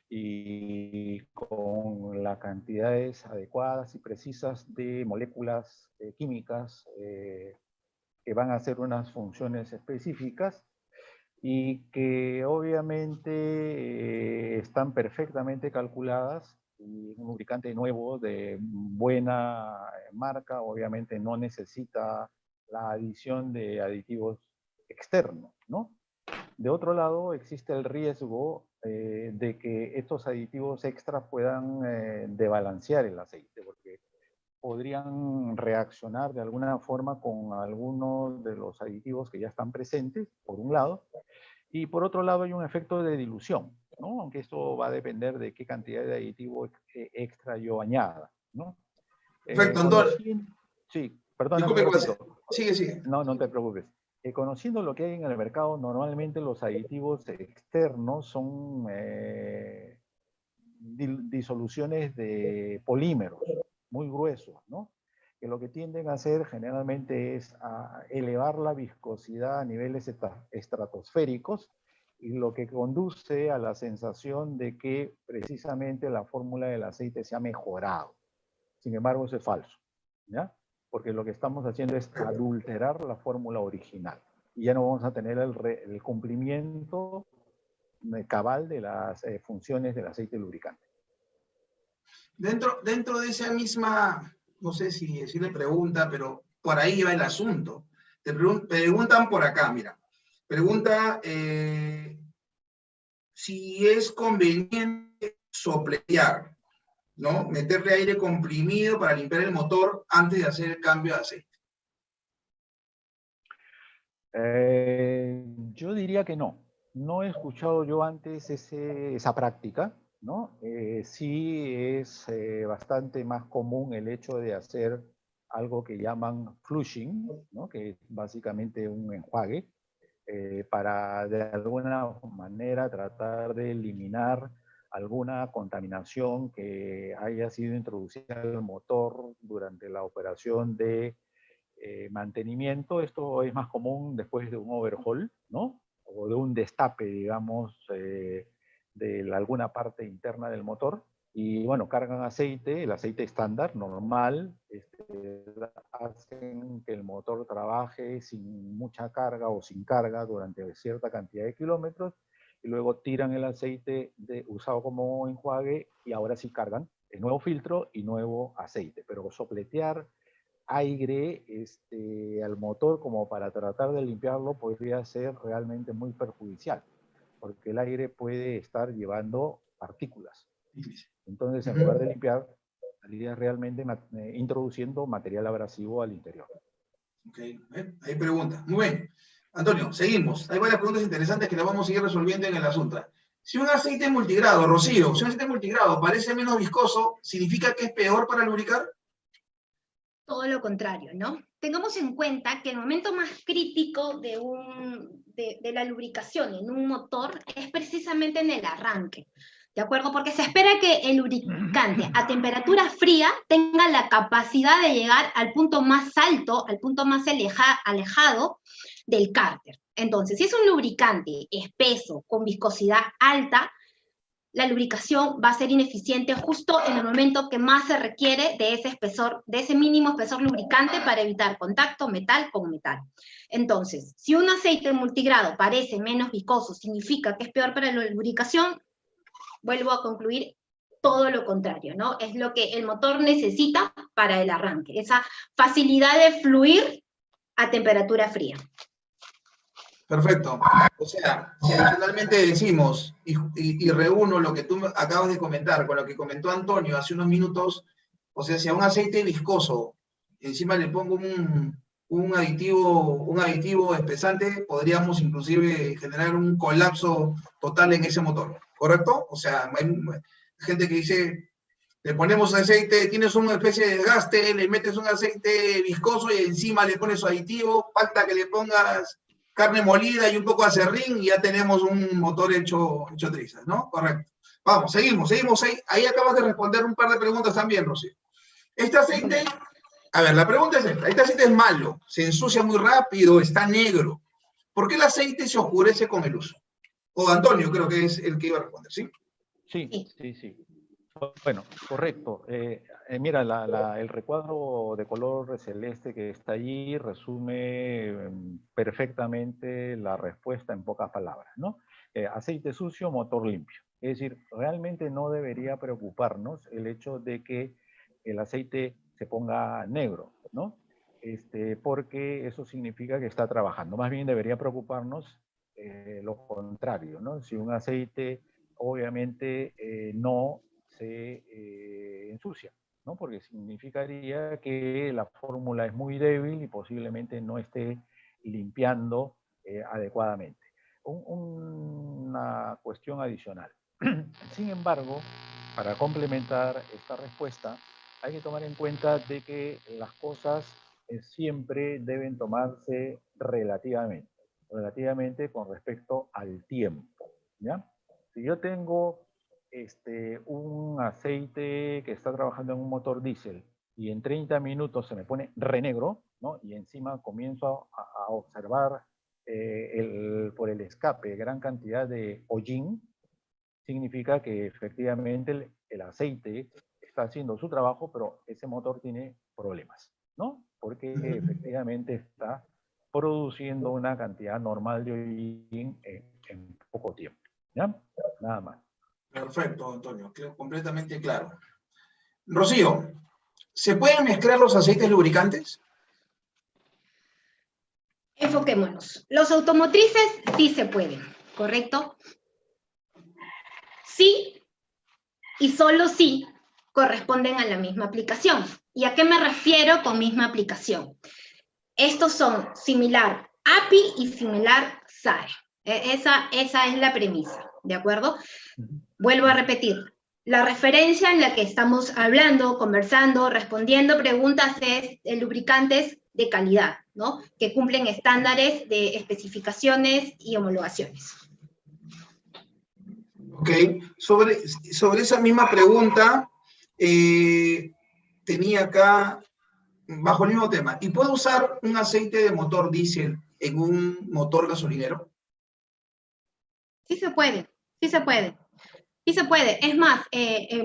y con las cantidades adecuadas y precisas de moléculas químicas que van a hacer unas funciones específicas y que obviamente están perfectamente calculadas, y un lubricante nuevo de buena marca obviamente no necesita la adición de aditivos externos, ¿no? De otro lado, existe el riesgo de que estos aditivos extras puedan desbalancear el aceite, porque podrían reaccionar de alguna forma con algunos de los aditivos que ya están presentes, por un lado, y por otro lado hay un efecto de dilución, ¿no? Aunque esto va a depender de qué cantidad de aditivo extra yo añada, ¿no? Perfecto, Antonio. Sí, perdóname Disculpe, un ratito. sigue. No te preocupes. Conociendo lo que hay en el mercado, normalmente los aditivos externos son disoluciones de polímeros muy gruesos, ¿no? Que lo que tienden a hacer generalmente es a elevar la viscosidad a niveles estratosféricos, y lo que conduce a la sensación de que precisamente la fórmula del aceite se ha mejorado. Sin embargo, eso es falso, ¿ya? Porque lo que estamos haciendo es adulterar la fórmula original. Y ya no vamos a tener el cumplimiento cabal de las funciones del aceite lubricante. Dentro de esa misma, no sé si decirle pregunta, pero por ahí va el asunto. Te preguntan por acá, mira. Pregunta si es conveniente sopletear, ¿no? Meterle aire comprimido para limpiar el motor antes de hacer el cambio de aceite. Yo diría que no. No he escuchado yo antes esa práctica, ¿no? Sí es bastante más común el hecho de hacer algo que llaman flushing, ¿no? Que es básicamente un enjuague, para de alguna manera tratar de eliminar alguna contaminación que haya sido introducida al motor durante la operación de mantenimiento. Esto es más común después de un overhaul, ¿no? O de un destape, digamos, de alguna parte interna del motor. Y bueno, cargan aceite, el aceite estándar, normal, hacen que el motor trabaje sin mucha carga o sin carga durante cierta cantidad de kilómetros, y luego tiran el aceite usado como enjuague y ahora sí cargan el nuevo filtro y nuevo aceite. Pero sopletear aire al motor como para tratar de limpiarlo podría ser realmente muy perjudicial, porque el aire puede estar llevando partículas. Entonces, en lugar de limpiar, estaría realmente introduciendo material abrasivo al interior. Ok, hay preguntas. Muy bien. Antonio, seguimos. Hay varias preguntas interesantes que las vamos a seguir resolviendo en el asunto. Si un aceite multigrado, Rocío, si un aceite multigrado parece menos viscoso, ¿significa que es peor para lubricar? Todo lo contrario, ¿no? Tengamos en cuenta que el momento más crítico de la lubricación en un motor es precisamente en el arranque, ¿de acuerdo? Porque se espera que el lubricante a temperatura fría tenga la capacidad de llegar al punto más alto, al punto más alejado del cárter. Entonces, si es un lubricante espeso, con viscosidad alta, la lubricación va a ser ineficiente justo en el momento que más se requiere de ese espesor, de ese mínimo espesor lubricante para evitar contacto metal con metal. Entonces, si un aceite multigrado parece menos viscoso, significa que es peor para la lubricación, vuelvo a concluir todo lo contrario, ¿no? Es lo que el motor necesita para el arranque, esa facilidad de fluir a temperatura fría. Perfecto. O sea, si adicionalmente decimos, y reúno lo que tú acabas de comentar con lo que comentó Antonio hace unos minutos, o sea, si a un aceite viscoso encima le pongo un aditivo espesante, podríamos inclusive generar un colapso total en ese motor, ¿correcto? O sea, hay gente que dice, le ponemos aceite, tienes una especie de desgaste, le metes un aceite viscoso y encima le pones su aditivo, falta que le pongas carne molida y un poco de acerrín y ya tenemos un motor hecho trizas, ¿no? Correcto. Vamos, seguimos. Ahí acabas de responder un par de preguntas también, Rocío. Este aceite, a ver, la pregunta es esta. Este aceite es malo, se ensucia muy rápido, está negro. ¿Por qué el aceite se oscurece con el uso? O Antonio creo que es el que iba a responder, ¿sí? Sí. Bueno, correcto. Mira, el recuadro de color celeste que está allí resume perfectamente la respuesta en pocas palabras, ¿no? Aceite sucio, motor limpio. Es decir, realmente no debería preocuparnos el hecho de que el aceite se ponga negro, ¿no? Porque eso significa que está trabajando. Más bien debería preocuparnos lo contrario, ¿no? Si un aceite obviamente no se ensucia, ¿no? Porque significaría que la fórmula es muy débil y posiblemente no esté limpiando adecuadamente. Una cuestión adicional. Sin embargo, para complementar esta respuesta, hay que tomar en cuenta de que las cosas siempre deben tomarse relativamente con respecto al tiempo, ¿ya? Si yo tengo un aceite que está trabajando en un motor diésel y en 30 minutos se me pone renegro, ¿no? Y encima comienzo a observar por el escape gran cantidad de hollín, significa que efectivamente el aceite está haciendo su trabajo, pero ese motor tiene problemas, ¿no? Porque efectivamente está produciendo una cantidad normal de hollín en poco tiempo, ¿ya? Nada más. Perfecto, Antonio, completamente claro. Rocío, ¿se pueden mezclar los aceites lubricantes? Enfoquémonos. Los automotrices sí se pueden, ¿correcto? Sí y solo sí corresponden a la misma aplicación. ¿Y a qué me refiero con misma aplicación? Estos son similar API y similar SAE. Esa es la premisa, ¿de acuerdo? Vuelvo a repetir. La referencia en la que estamos hablando, conversando, respondiendo preguntas es lubricantes de calidad, ¿no? Que cumplen estándares de especificaciones y homologaciones. Ok, sobre esa misma pregunta, tenía acá, bajo el mismo tema, ¿y puedo usar un aceite de motor diésel en un motor gasolinero? Sí se puede, sí se puede. Sí se puede. Es más,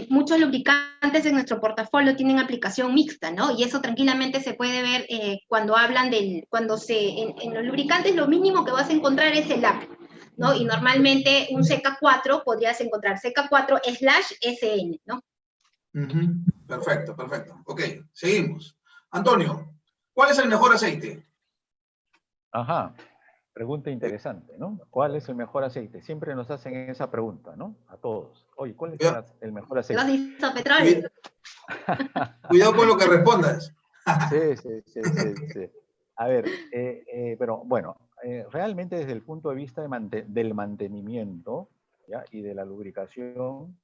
muchos lubricantes en nuestro portafolio tienen aplicación mixta, ¿no? Y eso tranquilamente se puede ver cuando hablan en los lubricantes lo mínimo que vas a encontrar es el API, ¿no? Y normalmente un CK4 podrías encontrar CK4/SN, ¿no? Perfecto. Ok, seguimos. Antonio, ¿cuál es el mejor aceite? Ajá, pregunta interesante, ¿no? ¿Cuál es el mejor aceite? Siempre nos hacen esa pregunta, ¿no? A todos. Oye, ¿cuál es el mejor aceite? Los de isopetróleo. Cuidado con lo que respondas. Sí. A ver, pero bueno, realmente desde el punto de vista del mantenimiento, ¿ya? Y de la lubricación,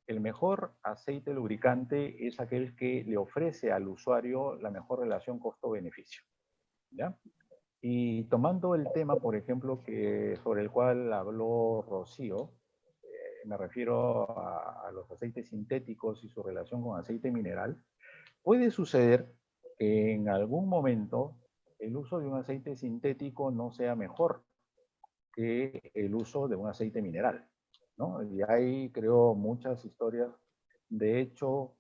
el mejor aceite lubricante es aquel que le ofrece al usuario la mejor relación costo-beneficio, ¿ya? Y tomando el tema, por ejemplo, sobre el cual habló Rocío, me refiero a los aceites sintéticos y su relación con aceite mineral, puede suceder que en algún momento el uso de un aceite sintético no sea mejor que el uso de un aceite mineral, ¿no? Y hay, creo, muchas historias, de hecho,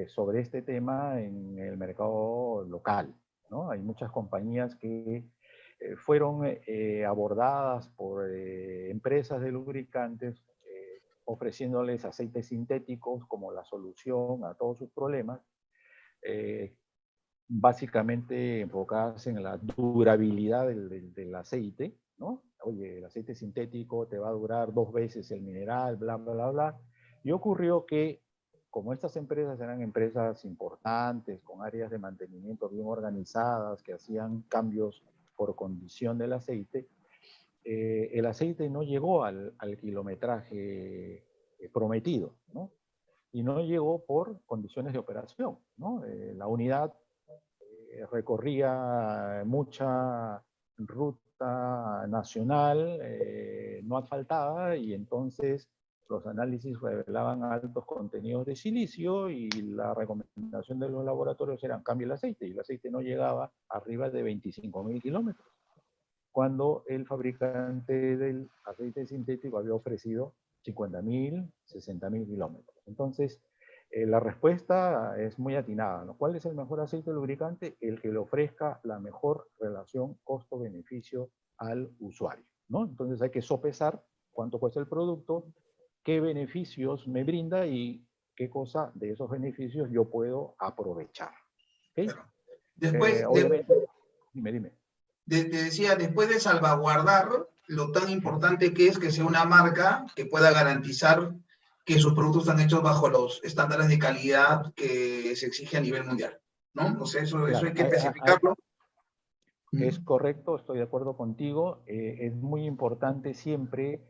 sobre este tema en el mercado local, ¿no? Hay muchas compañías que fueron abordadas por empresas de lubricantes ofreciéndoles aceites sintéticos como la solución a todos sus problemas, básicamente enfocadas en la durabilidad del aceite, ¿no? Oye, el aceite sintético te va a durar 2 veces el mineral, bla, bla, bla, bla. Y ocurrió que, como estas empresas eran empresas importantes, con áreas de mantenimiento bien organizadas, que hacían cambios por condición del aceite, el aceite no llegó al kilometraje prometido, ¿no? Y no llegó por condiciones de operación, ¿no? La unidad recorría mucha ruta nacional no asfaltada y entonces los análisis revelaban altos contenidos de silicio y la recomendación de los laboratorios era cambio el aceite y el aceite no llegaba arriba de 25.000 kilómetros, cuando el fabricante del aceite sintético había ofrecido 50.000, 60.000 kilómetros. Entonces, la respuesta es muy atinada, ¿no? ¿Cuál es el mejor aceite lubricante? El que le ofrezca la mejor relación costo-beneficio al usuario, ¿no? Entonces hay que sopesar cuánto cuesta el producto, qué beneficios me brinda y qué cosa de esos beneficios yo puedo aprovechar. ¿Okay? Claro. Después, Obviamente, dime. te decía, después de salvaguardar lo tan importante que es que sea una marca que pueda garantizar que sus productos están hechos bajo los estándares de calidad que se exige a nivel mundial, ¿no? O sea, eso Claro, hay que especificarlo. es correcto, estoy de acuerdo contigo. Es muy importante siempre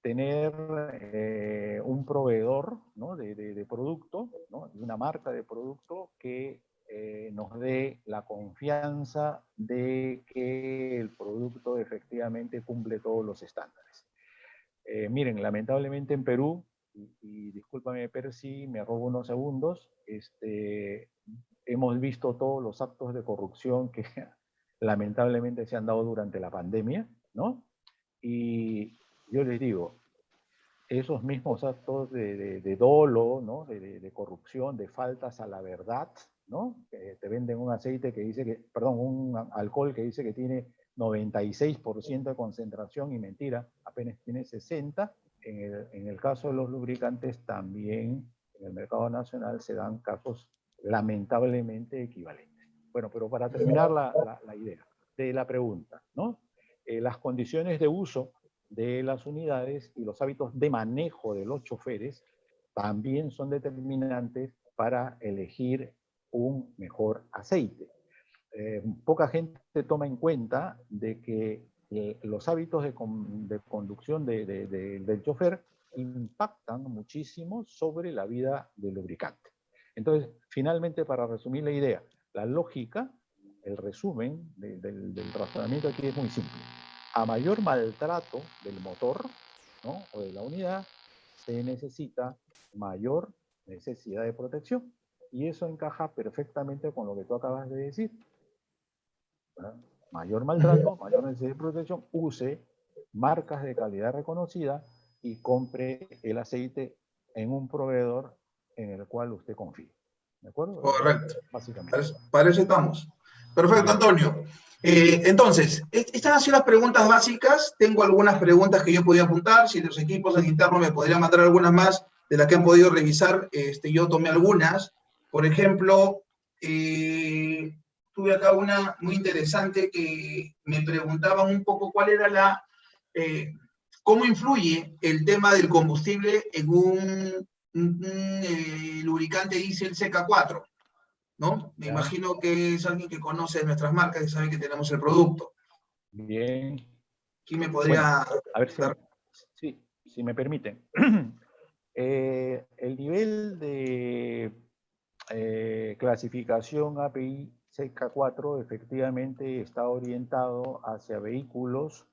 tener un proveedor, ¿no? de producto, ¿no? Una marca de producto que nos dé la confianza de que el producto efectivamente cumple todos los estándares. Miren, lamentablemente en Perú, y discúlpame Percy, me robo unos segundos, hemos visto todos los actos de corrupción que lamentablemente se han dado durante la pandemia, ¿no? Y yo les digo, esos mismos actos de dolo, ¿no? De corrupción, de faltas a la verdad, ¿no? Te venden un aceite que dice que, perdón, un alcohol que dice que tiene 96% de concentración y mentira, apenas tiene 60%. En el caso de los lubricantes también en el mercado nacional se dan casos lamentablemente equivalentes. Bueno, pero para terminar la idea de la pregunta, ¿no? Las condiciones de uso de las unidades y los hábitos de manejo de los choferes también son determinantes para elegir un mejor aceite. Poca gente toma en cuenta de que los hábitos de conducción del chofer impactan muchísimo sobre la vida del lubricante. Entonces, finalmente, para resumir la idea, la lógica, el resumen del razonamiento aquí es muy simple. A mayor maltrato del motor, ¿no? O de la unidad, se necesita mayor necesidad de protección. Y eso encaja perfectamente con lo que tú acabas de decir. ¿Verdad? Mayor maltrato, mayor necesidad de protección, use marcas de calidad reconocida y compre el aceite en un proveedor en el cual usted confíe. ¿De acuerdo? Correcto. Básicamente. Para eso estamos. Perfecto, Bien. Antonio. Entonces, estas han sido las preguntas básicas. Tengo algunas preguntas que yo podía apuntar. Si los equipos en interno me podrían mandar algunas más de las que han podido revisar, yo tomé algunas. Por ejemplo, tuve acá una muy interesante que me preguntaban un poco cuál era cómo influye el tema del combustible en un lubricante diésel CK4. ¿No? Me imagino que es alguien que conoce nuestras marcas y sabe que tenemos el producto. Bien. ¿Quién me podría a ver si me permiten. El nivel de clasificación API CK4 efectivamente está orientado hacia vehículos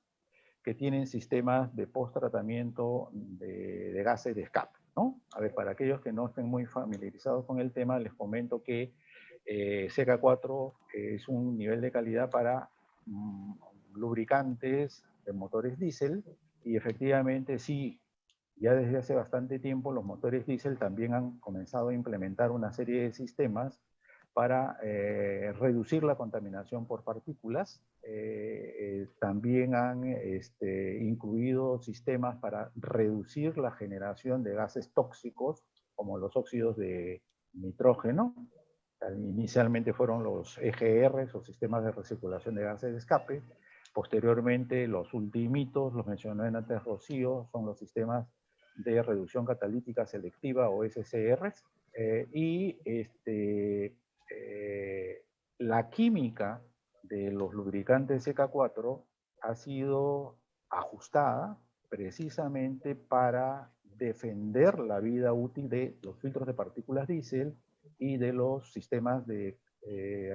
que tienen sistemas de post-tratamiento de gases de escape, ¿no? A ver, para aquellos que no estén muy familiarizados con el tema, les comento que CK4 es un nivel de calidad para lubricantes de motores diésel Y efectivamente sí, ya desde hace bastante tiempo los motores diésel también han comenzado a implementar una serie de sistemas para reducir la contaminación por partículas. También han incluido sistemas para reducir la generación de gases tóxicos, como los óxidos de nitrógeno. Inicialmente fueron los EGRs, o sistemas de recirculación de gases de escape. Posteriormente, los ultimitos, los mencionó antes Rocío, son los sistemas de reducción catalítica selectiva, o SCRs. La química de los lubricantes CK4 ha sido ajustada precisamente para defender la vida útil de los filtros de partículas diésel y de los sistemas de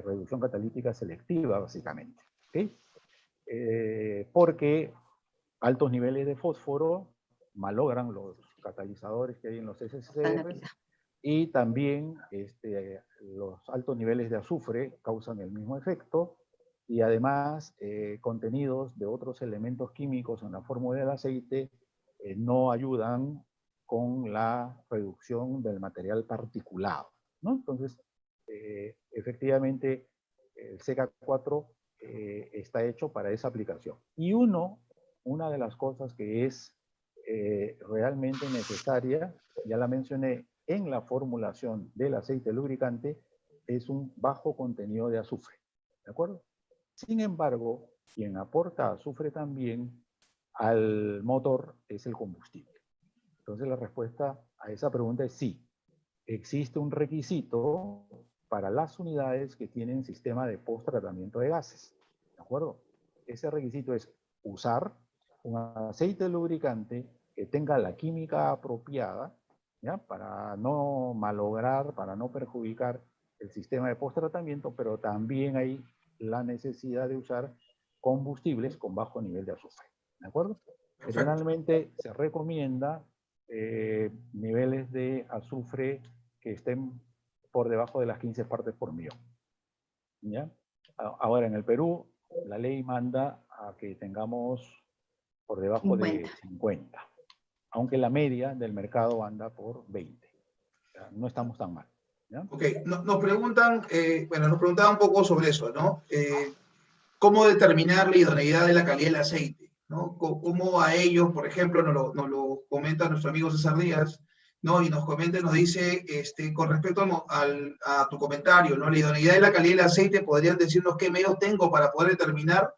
reducción catalítica selectiva, básicamente. ¿Okay? Porque altos niveles de fósforo malogran los catalizadores que hay en los SCRs, y también los altos niveles de azufre causan el mismo efecto, y además contenidos de otros elementos químicos en la fórmula del aceite no ayudan con la reducción del material particulado, ¿no? Entonces, efectivamente, el CK4 está hecho para esa aplicación. Y una de las cosas que es realmente necesaria, ya la mencioné, en la formulación del aceite lubricante, es un bajo contenido de azufre, ¿de acuerdo? Sin embargo, quien aporta azufre también al motor es el combustible. Entonces la respuesta a esa pregunta es sí. Existe un requisito para las unidades que tienen sistema de post-tratamiento de gases, ¿de acuerdo? Ese requisito es usar un aceite lubricante que tenga la química apropiada, ¿ya? Para no malograr, para no perjudicar el sistema de post-tratamiento, pero también hay la necesidad de usar combustibles con bajo nivel de azufre, ¿de acuerdo? Perfecto. Generalmente se recomienda niveles de azufre que estén por debajo de las 15 partes por millón, ¿ya? Ahora, en el Perú, la ley manda a que tengamos por debajo 50. de 50, aunque la media del mercado anda por 20. ¿Ya? No estamos tan mal, ¿ya? Ok, nos preguntan, nos preguntaban un poco sobre eso, ¿no? ¿Cómo determinar la idoneidad de la calidad del aceite? ¿No? ¿Cómo a ellos, por ejemplo, nos lo comenta nuestro amigo César Díaz, ¿no? Y nos comenta, nos dice, con respecto a tu comentario, ¿no? La idoneidad de la calidad del aceite, ¿podrían decirnos qué medios tengo para poder determinar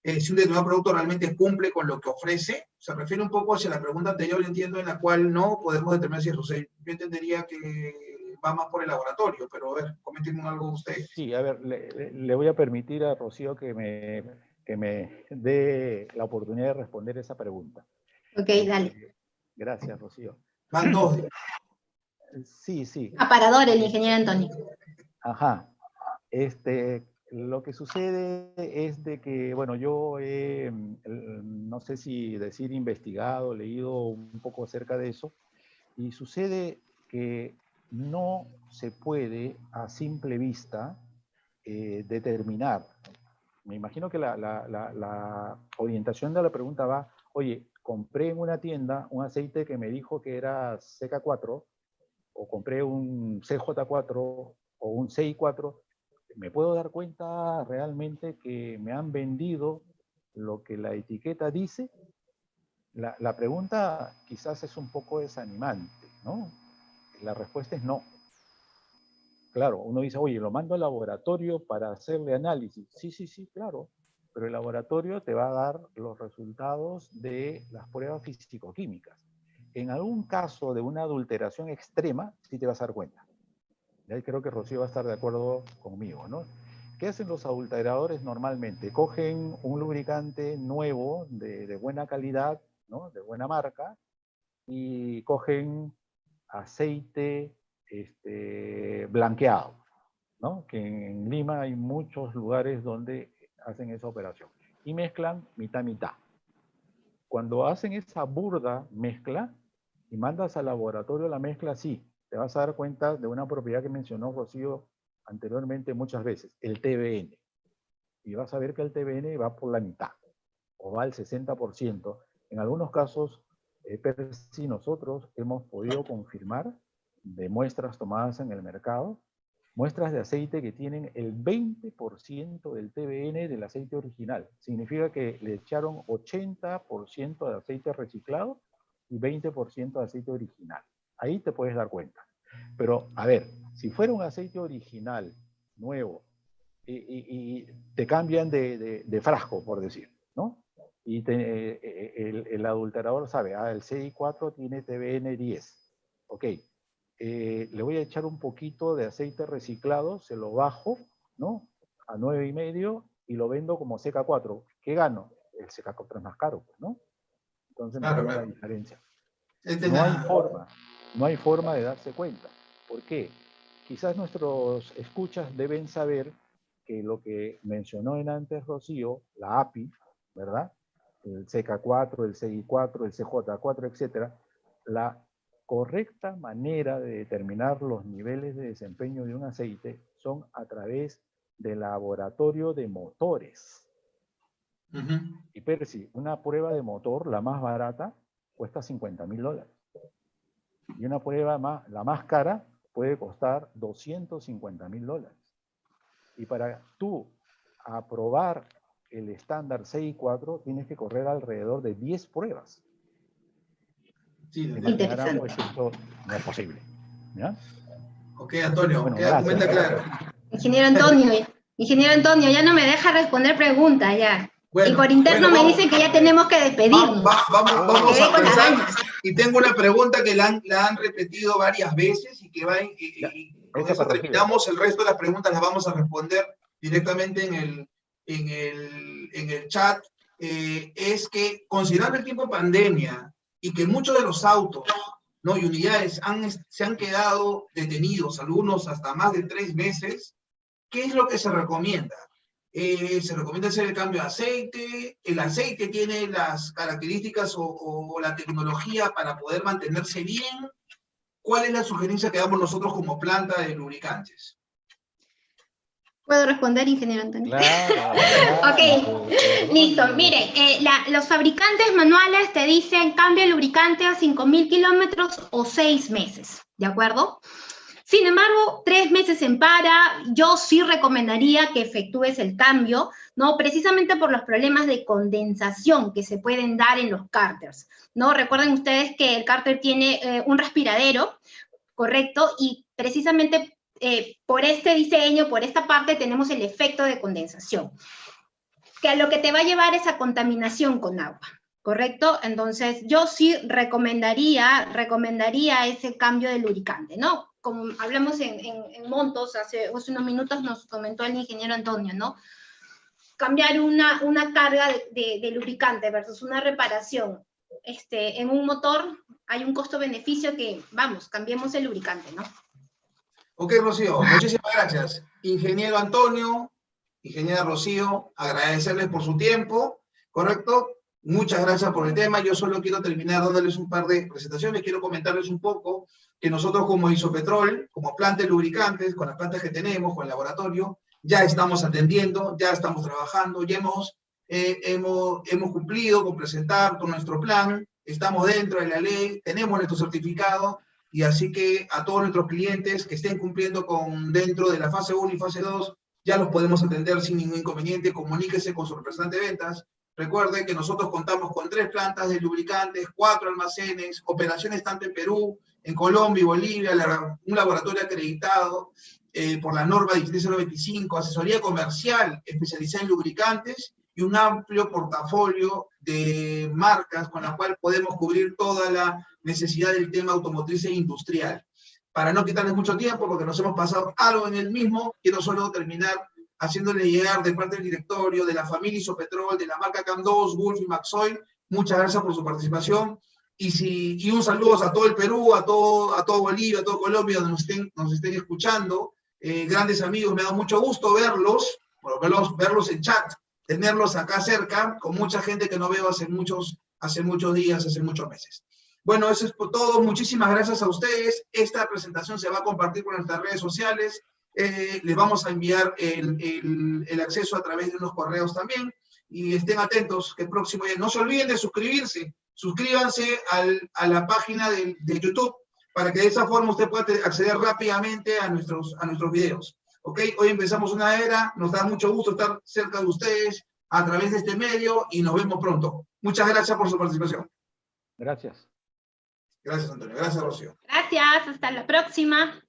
si un determinado producto realmente cumple con lo que ofrece? Se refiere un poco hacia la pregunta anterior, entiendo, en la cual no podemos determinar si es eso. Yo entendería que va más por el laboratorio, pero a ver, comenten algo ustedes. Sí, a ver, le voy a permitir a Rocío que me dé la oportunidad de responder esa pregunta. Ok, dale. Gracias, Rocío. Van dos. Sí, sí. Aparador, el ingeniero Antonio. Ajá. Lo que sucede es de que, bueno, yo no sé si decir investigado, leído un poco acerca de eso, y sucede que no se puede a simple vista determinar. Me imagino que la orientación de la pregunta va, oye, compré en una tienda un aceite que me dijo que era CK4, o compré un CJ4 o un CI4, ¿me puedo dar cuenta realmente que me han vendido lo que la etiqueta dice? La pregunta quizás es un poco desanimante, ¿no? La respuesta es no. Claro, uno dice, oye, lo mando al laboratorio para hacerle análisis. Sí, sí, sí, claro. Pero el laboratorio te va a dar los resultados de las pruebas físico-químicas. En algún caso de una adulteración extrema, sí te vas a dar cuenta. Y creo que Rocío va a estar de acuerdo conmigo, ¿no? ¿Qué hacen los adulteradores normalmente? Cogen un lubricante nuevo, de buena calidad, ¿no? De buena marca, y cogen aceite blanqueado, ¿no? Que en Lima hay muchos lugares donde hacen esa operación. Y mezclan mitad-mitad. Cuando hacen esa burda mezcla y mandas al laboratorio la mezcla, sí, te vas a dar cuenta de una propiedad que mencionó Rocío anteriormente muchas veces, el TBN. Y vas a ver que el TBN va por la mitad, o va al 60%, En algunos casos, Percy, nosotros hemos podido confirmar de muestras tomadas en el mercado, muestras de aceite que tienen el 20% del TBN del aceite original. Significa que le echaron 80% de aceite reciclado y 20% de aceite original. Ahí te puedes dar cuenta. Pero, a ver, si fuera un aceite original, nuevo, y te cambian de frasco, por decir, ¿no? Y el adulterador sabe, el CI4 tiene TBN 10. Ok, le voy a echar un poquito de aceite reciclado, se lo bajo, ¿no? A 9,5 y lo vendo como CK4. ¿Qué gano? El CK4 es más caro, ¿no? Entonces me queda la diferencia. No hay forma de darse cuenta. ¿Por qué? Quizás nuestros escuchas deben saber que lo que mencionó en antes Rocío, la API, ¿verdad? El CK4, el CI4, el CJ4, etcétera, la correcta manera de determinar los niveles de desempeño de un aceite son a través del laboratorio de motores. Y Percy, una prueba de motor, la más barata, cuesta $50,000. Y una prueba la más cara puede costar $250,000. Y para tú aprobar el estándar CI4 tienes que correr alrededor de 10 pruebas. Sí, interesante. Pues esto no es posible. ¿Ya? Ok, Antonio, bueno, queda documenta claro. Ingeniero Antonio, ya no me deja responder preguntas ya. Bueno, y por interno me dice que ya tenemos que despedirnos. Vamos a empezar. Y tengo una pregunta que la han repetido varias veces y que va con eso terminamos. El resto de las preguntas las vamos a responder directamente en el chat. Es que, considerando el tiempo de pandemia y que muchos de los autos, ¿no?, y unidades se han quedado detenidos, algunos hasta más de 3 meses, ¿qué es lo que se recomienda? Se recomienda hacer el cambio de aceite. El aceite tiene las características o la tecnología para poder mantenerse bien. ¿Cuál es la sugerencia que damos nosotros como planta de lubricantes? ¿Puedo responder, ingeniero Antonio? Claro. Ok, listo. Mire, los fabricantes manuales te dicen cambia el lubricante a 5.000 kilómetros o 6 meses, ¿de acuerdo? Sin embargo, 3 meses en para, yo sí recomendaría que efectúes el cambio, ¿no? Precisamente por los problemas de condensación que se pueden dar en los cárters, ¿no? Recuerden ustedes que el cárter tiene un respiradero, ¿correcto? Y precisamente por este diseño, por esta parte, tenemos el efecto de condensación, que a lo que te va a llevar es a contaminación con agua, ¿correcto? Entonces, yo sí recomendaría ese cambio de lubricante, ¿no? Como hablamos en montos, hace unos minutos nos comentó el ingeniero Antonio, ¿no? Cambiar una carga de lubricante versus una reparación. En un motor hay un costo-beneficio que, vamos, cambiemos el lubricante, ¿no? Ok, Rocío, muchísimas gracias. Ingeniero Antonio, ingeniera Rocío, agradecerles por su tiempo, ¿correcto? Muchas gracias por el tema. Yo solo quiero terminar dándoles un par de presentaciones. Quiero comentarles un poco que nosotros como Isopetrol, como planta de lubricantes, con las plantas que tenemos, con el laboratorio, ya estamos atendiendo, ya estamos trabajando, ya hemos cumplido con presentar todo nuestro plan, estamos dentro de la ley, tenemos nuestro certificado, y así que a todos nuestros clientes que estén cumpliendo dentro de la fase 1 y fase 2, ya los podemos atender sin ningún inconveniente. Comuníquese con su representante de ventas. Recuerden que nosotros contamos con 3 plantas de lubricantes, 4 almacenes, operaciones tanto en Perú, en Colombia y Bolivia, un laboratorio acreditado por la norma 17025, asesoría comercial especializada en lubricantes y un amplio portafolio de marcas con la cual podemos cubrir toda la necesidad del tema automotriz e industrial. Para no quitarles mucho tiempo, porque nos hemos pasado algo en el mismo, quiero solo terminar haciéndole llegar de parte del directorio, de la familia Isopetrol, de la marca CAM2, Gulf y Maxoil, muchas gracias por su participación, y un saludo a todo el Perú, a todo Bolivia, a todo Colombia, donde nos estén escuchando, grandes amigos, me da mucho gusto verlos en chat, tenerlos acá cerca, con mucha gente que no veo hace muchos días, hace muchos meses. Bueno, eso es por todo. Muchísimas gracias a ustedes. Esta presentación se va a compartir por nuestras redes sociales. Les vamos a enviar el acceso a través de unos correos también. y estén atentos que el próximo día, no se olviden de suscribirse, suscríbanse a la página de YouTube, para que de esa forma usted pueda acceder rápidamente a nuestros videos. ¿Ok? Hoy empezamos una era, nos da mucho gusto estar cerca de ustedes a través de este medio y nos vemos pronto. Muchas gracias por su participación. Gracias. Gracias, Antonio. Gracias, Rocío. Gracias, hasta la próxima.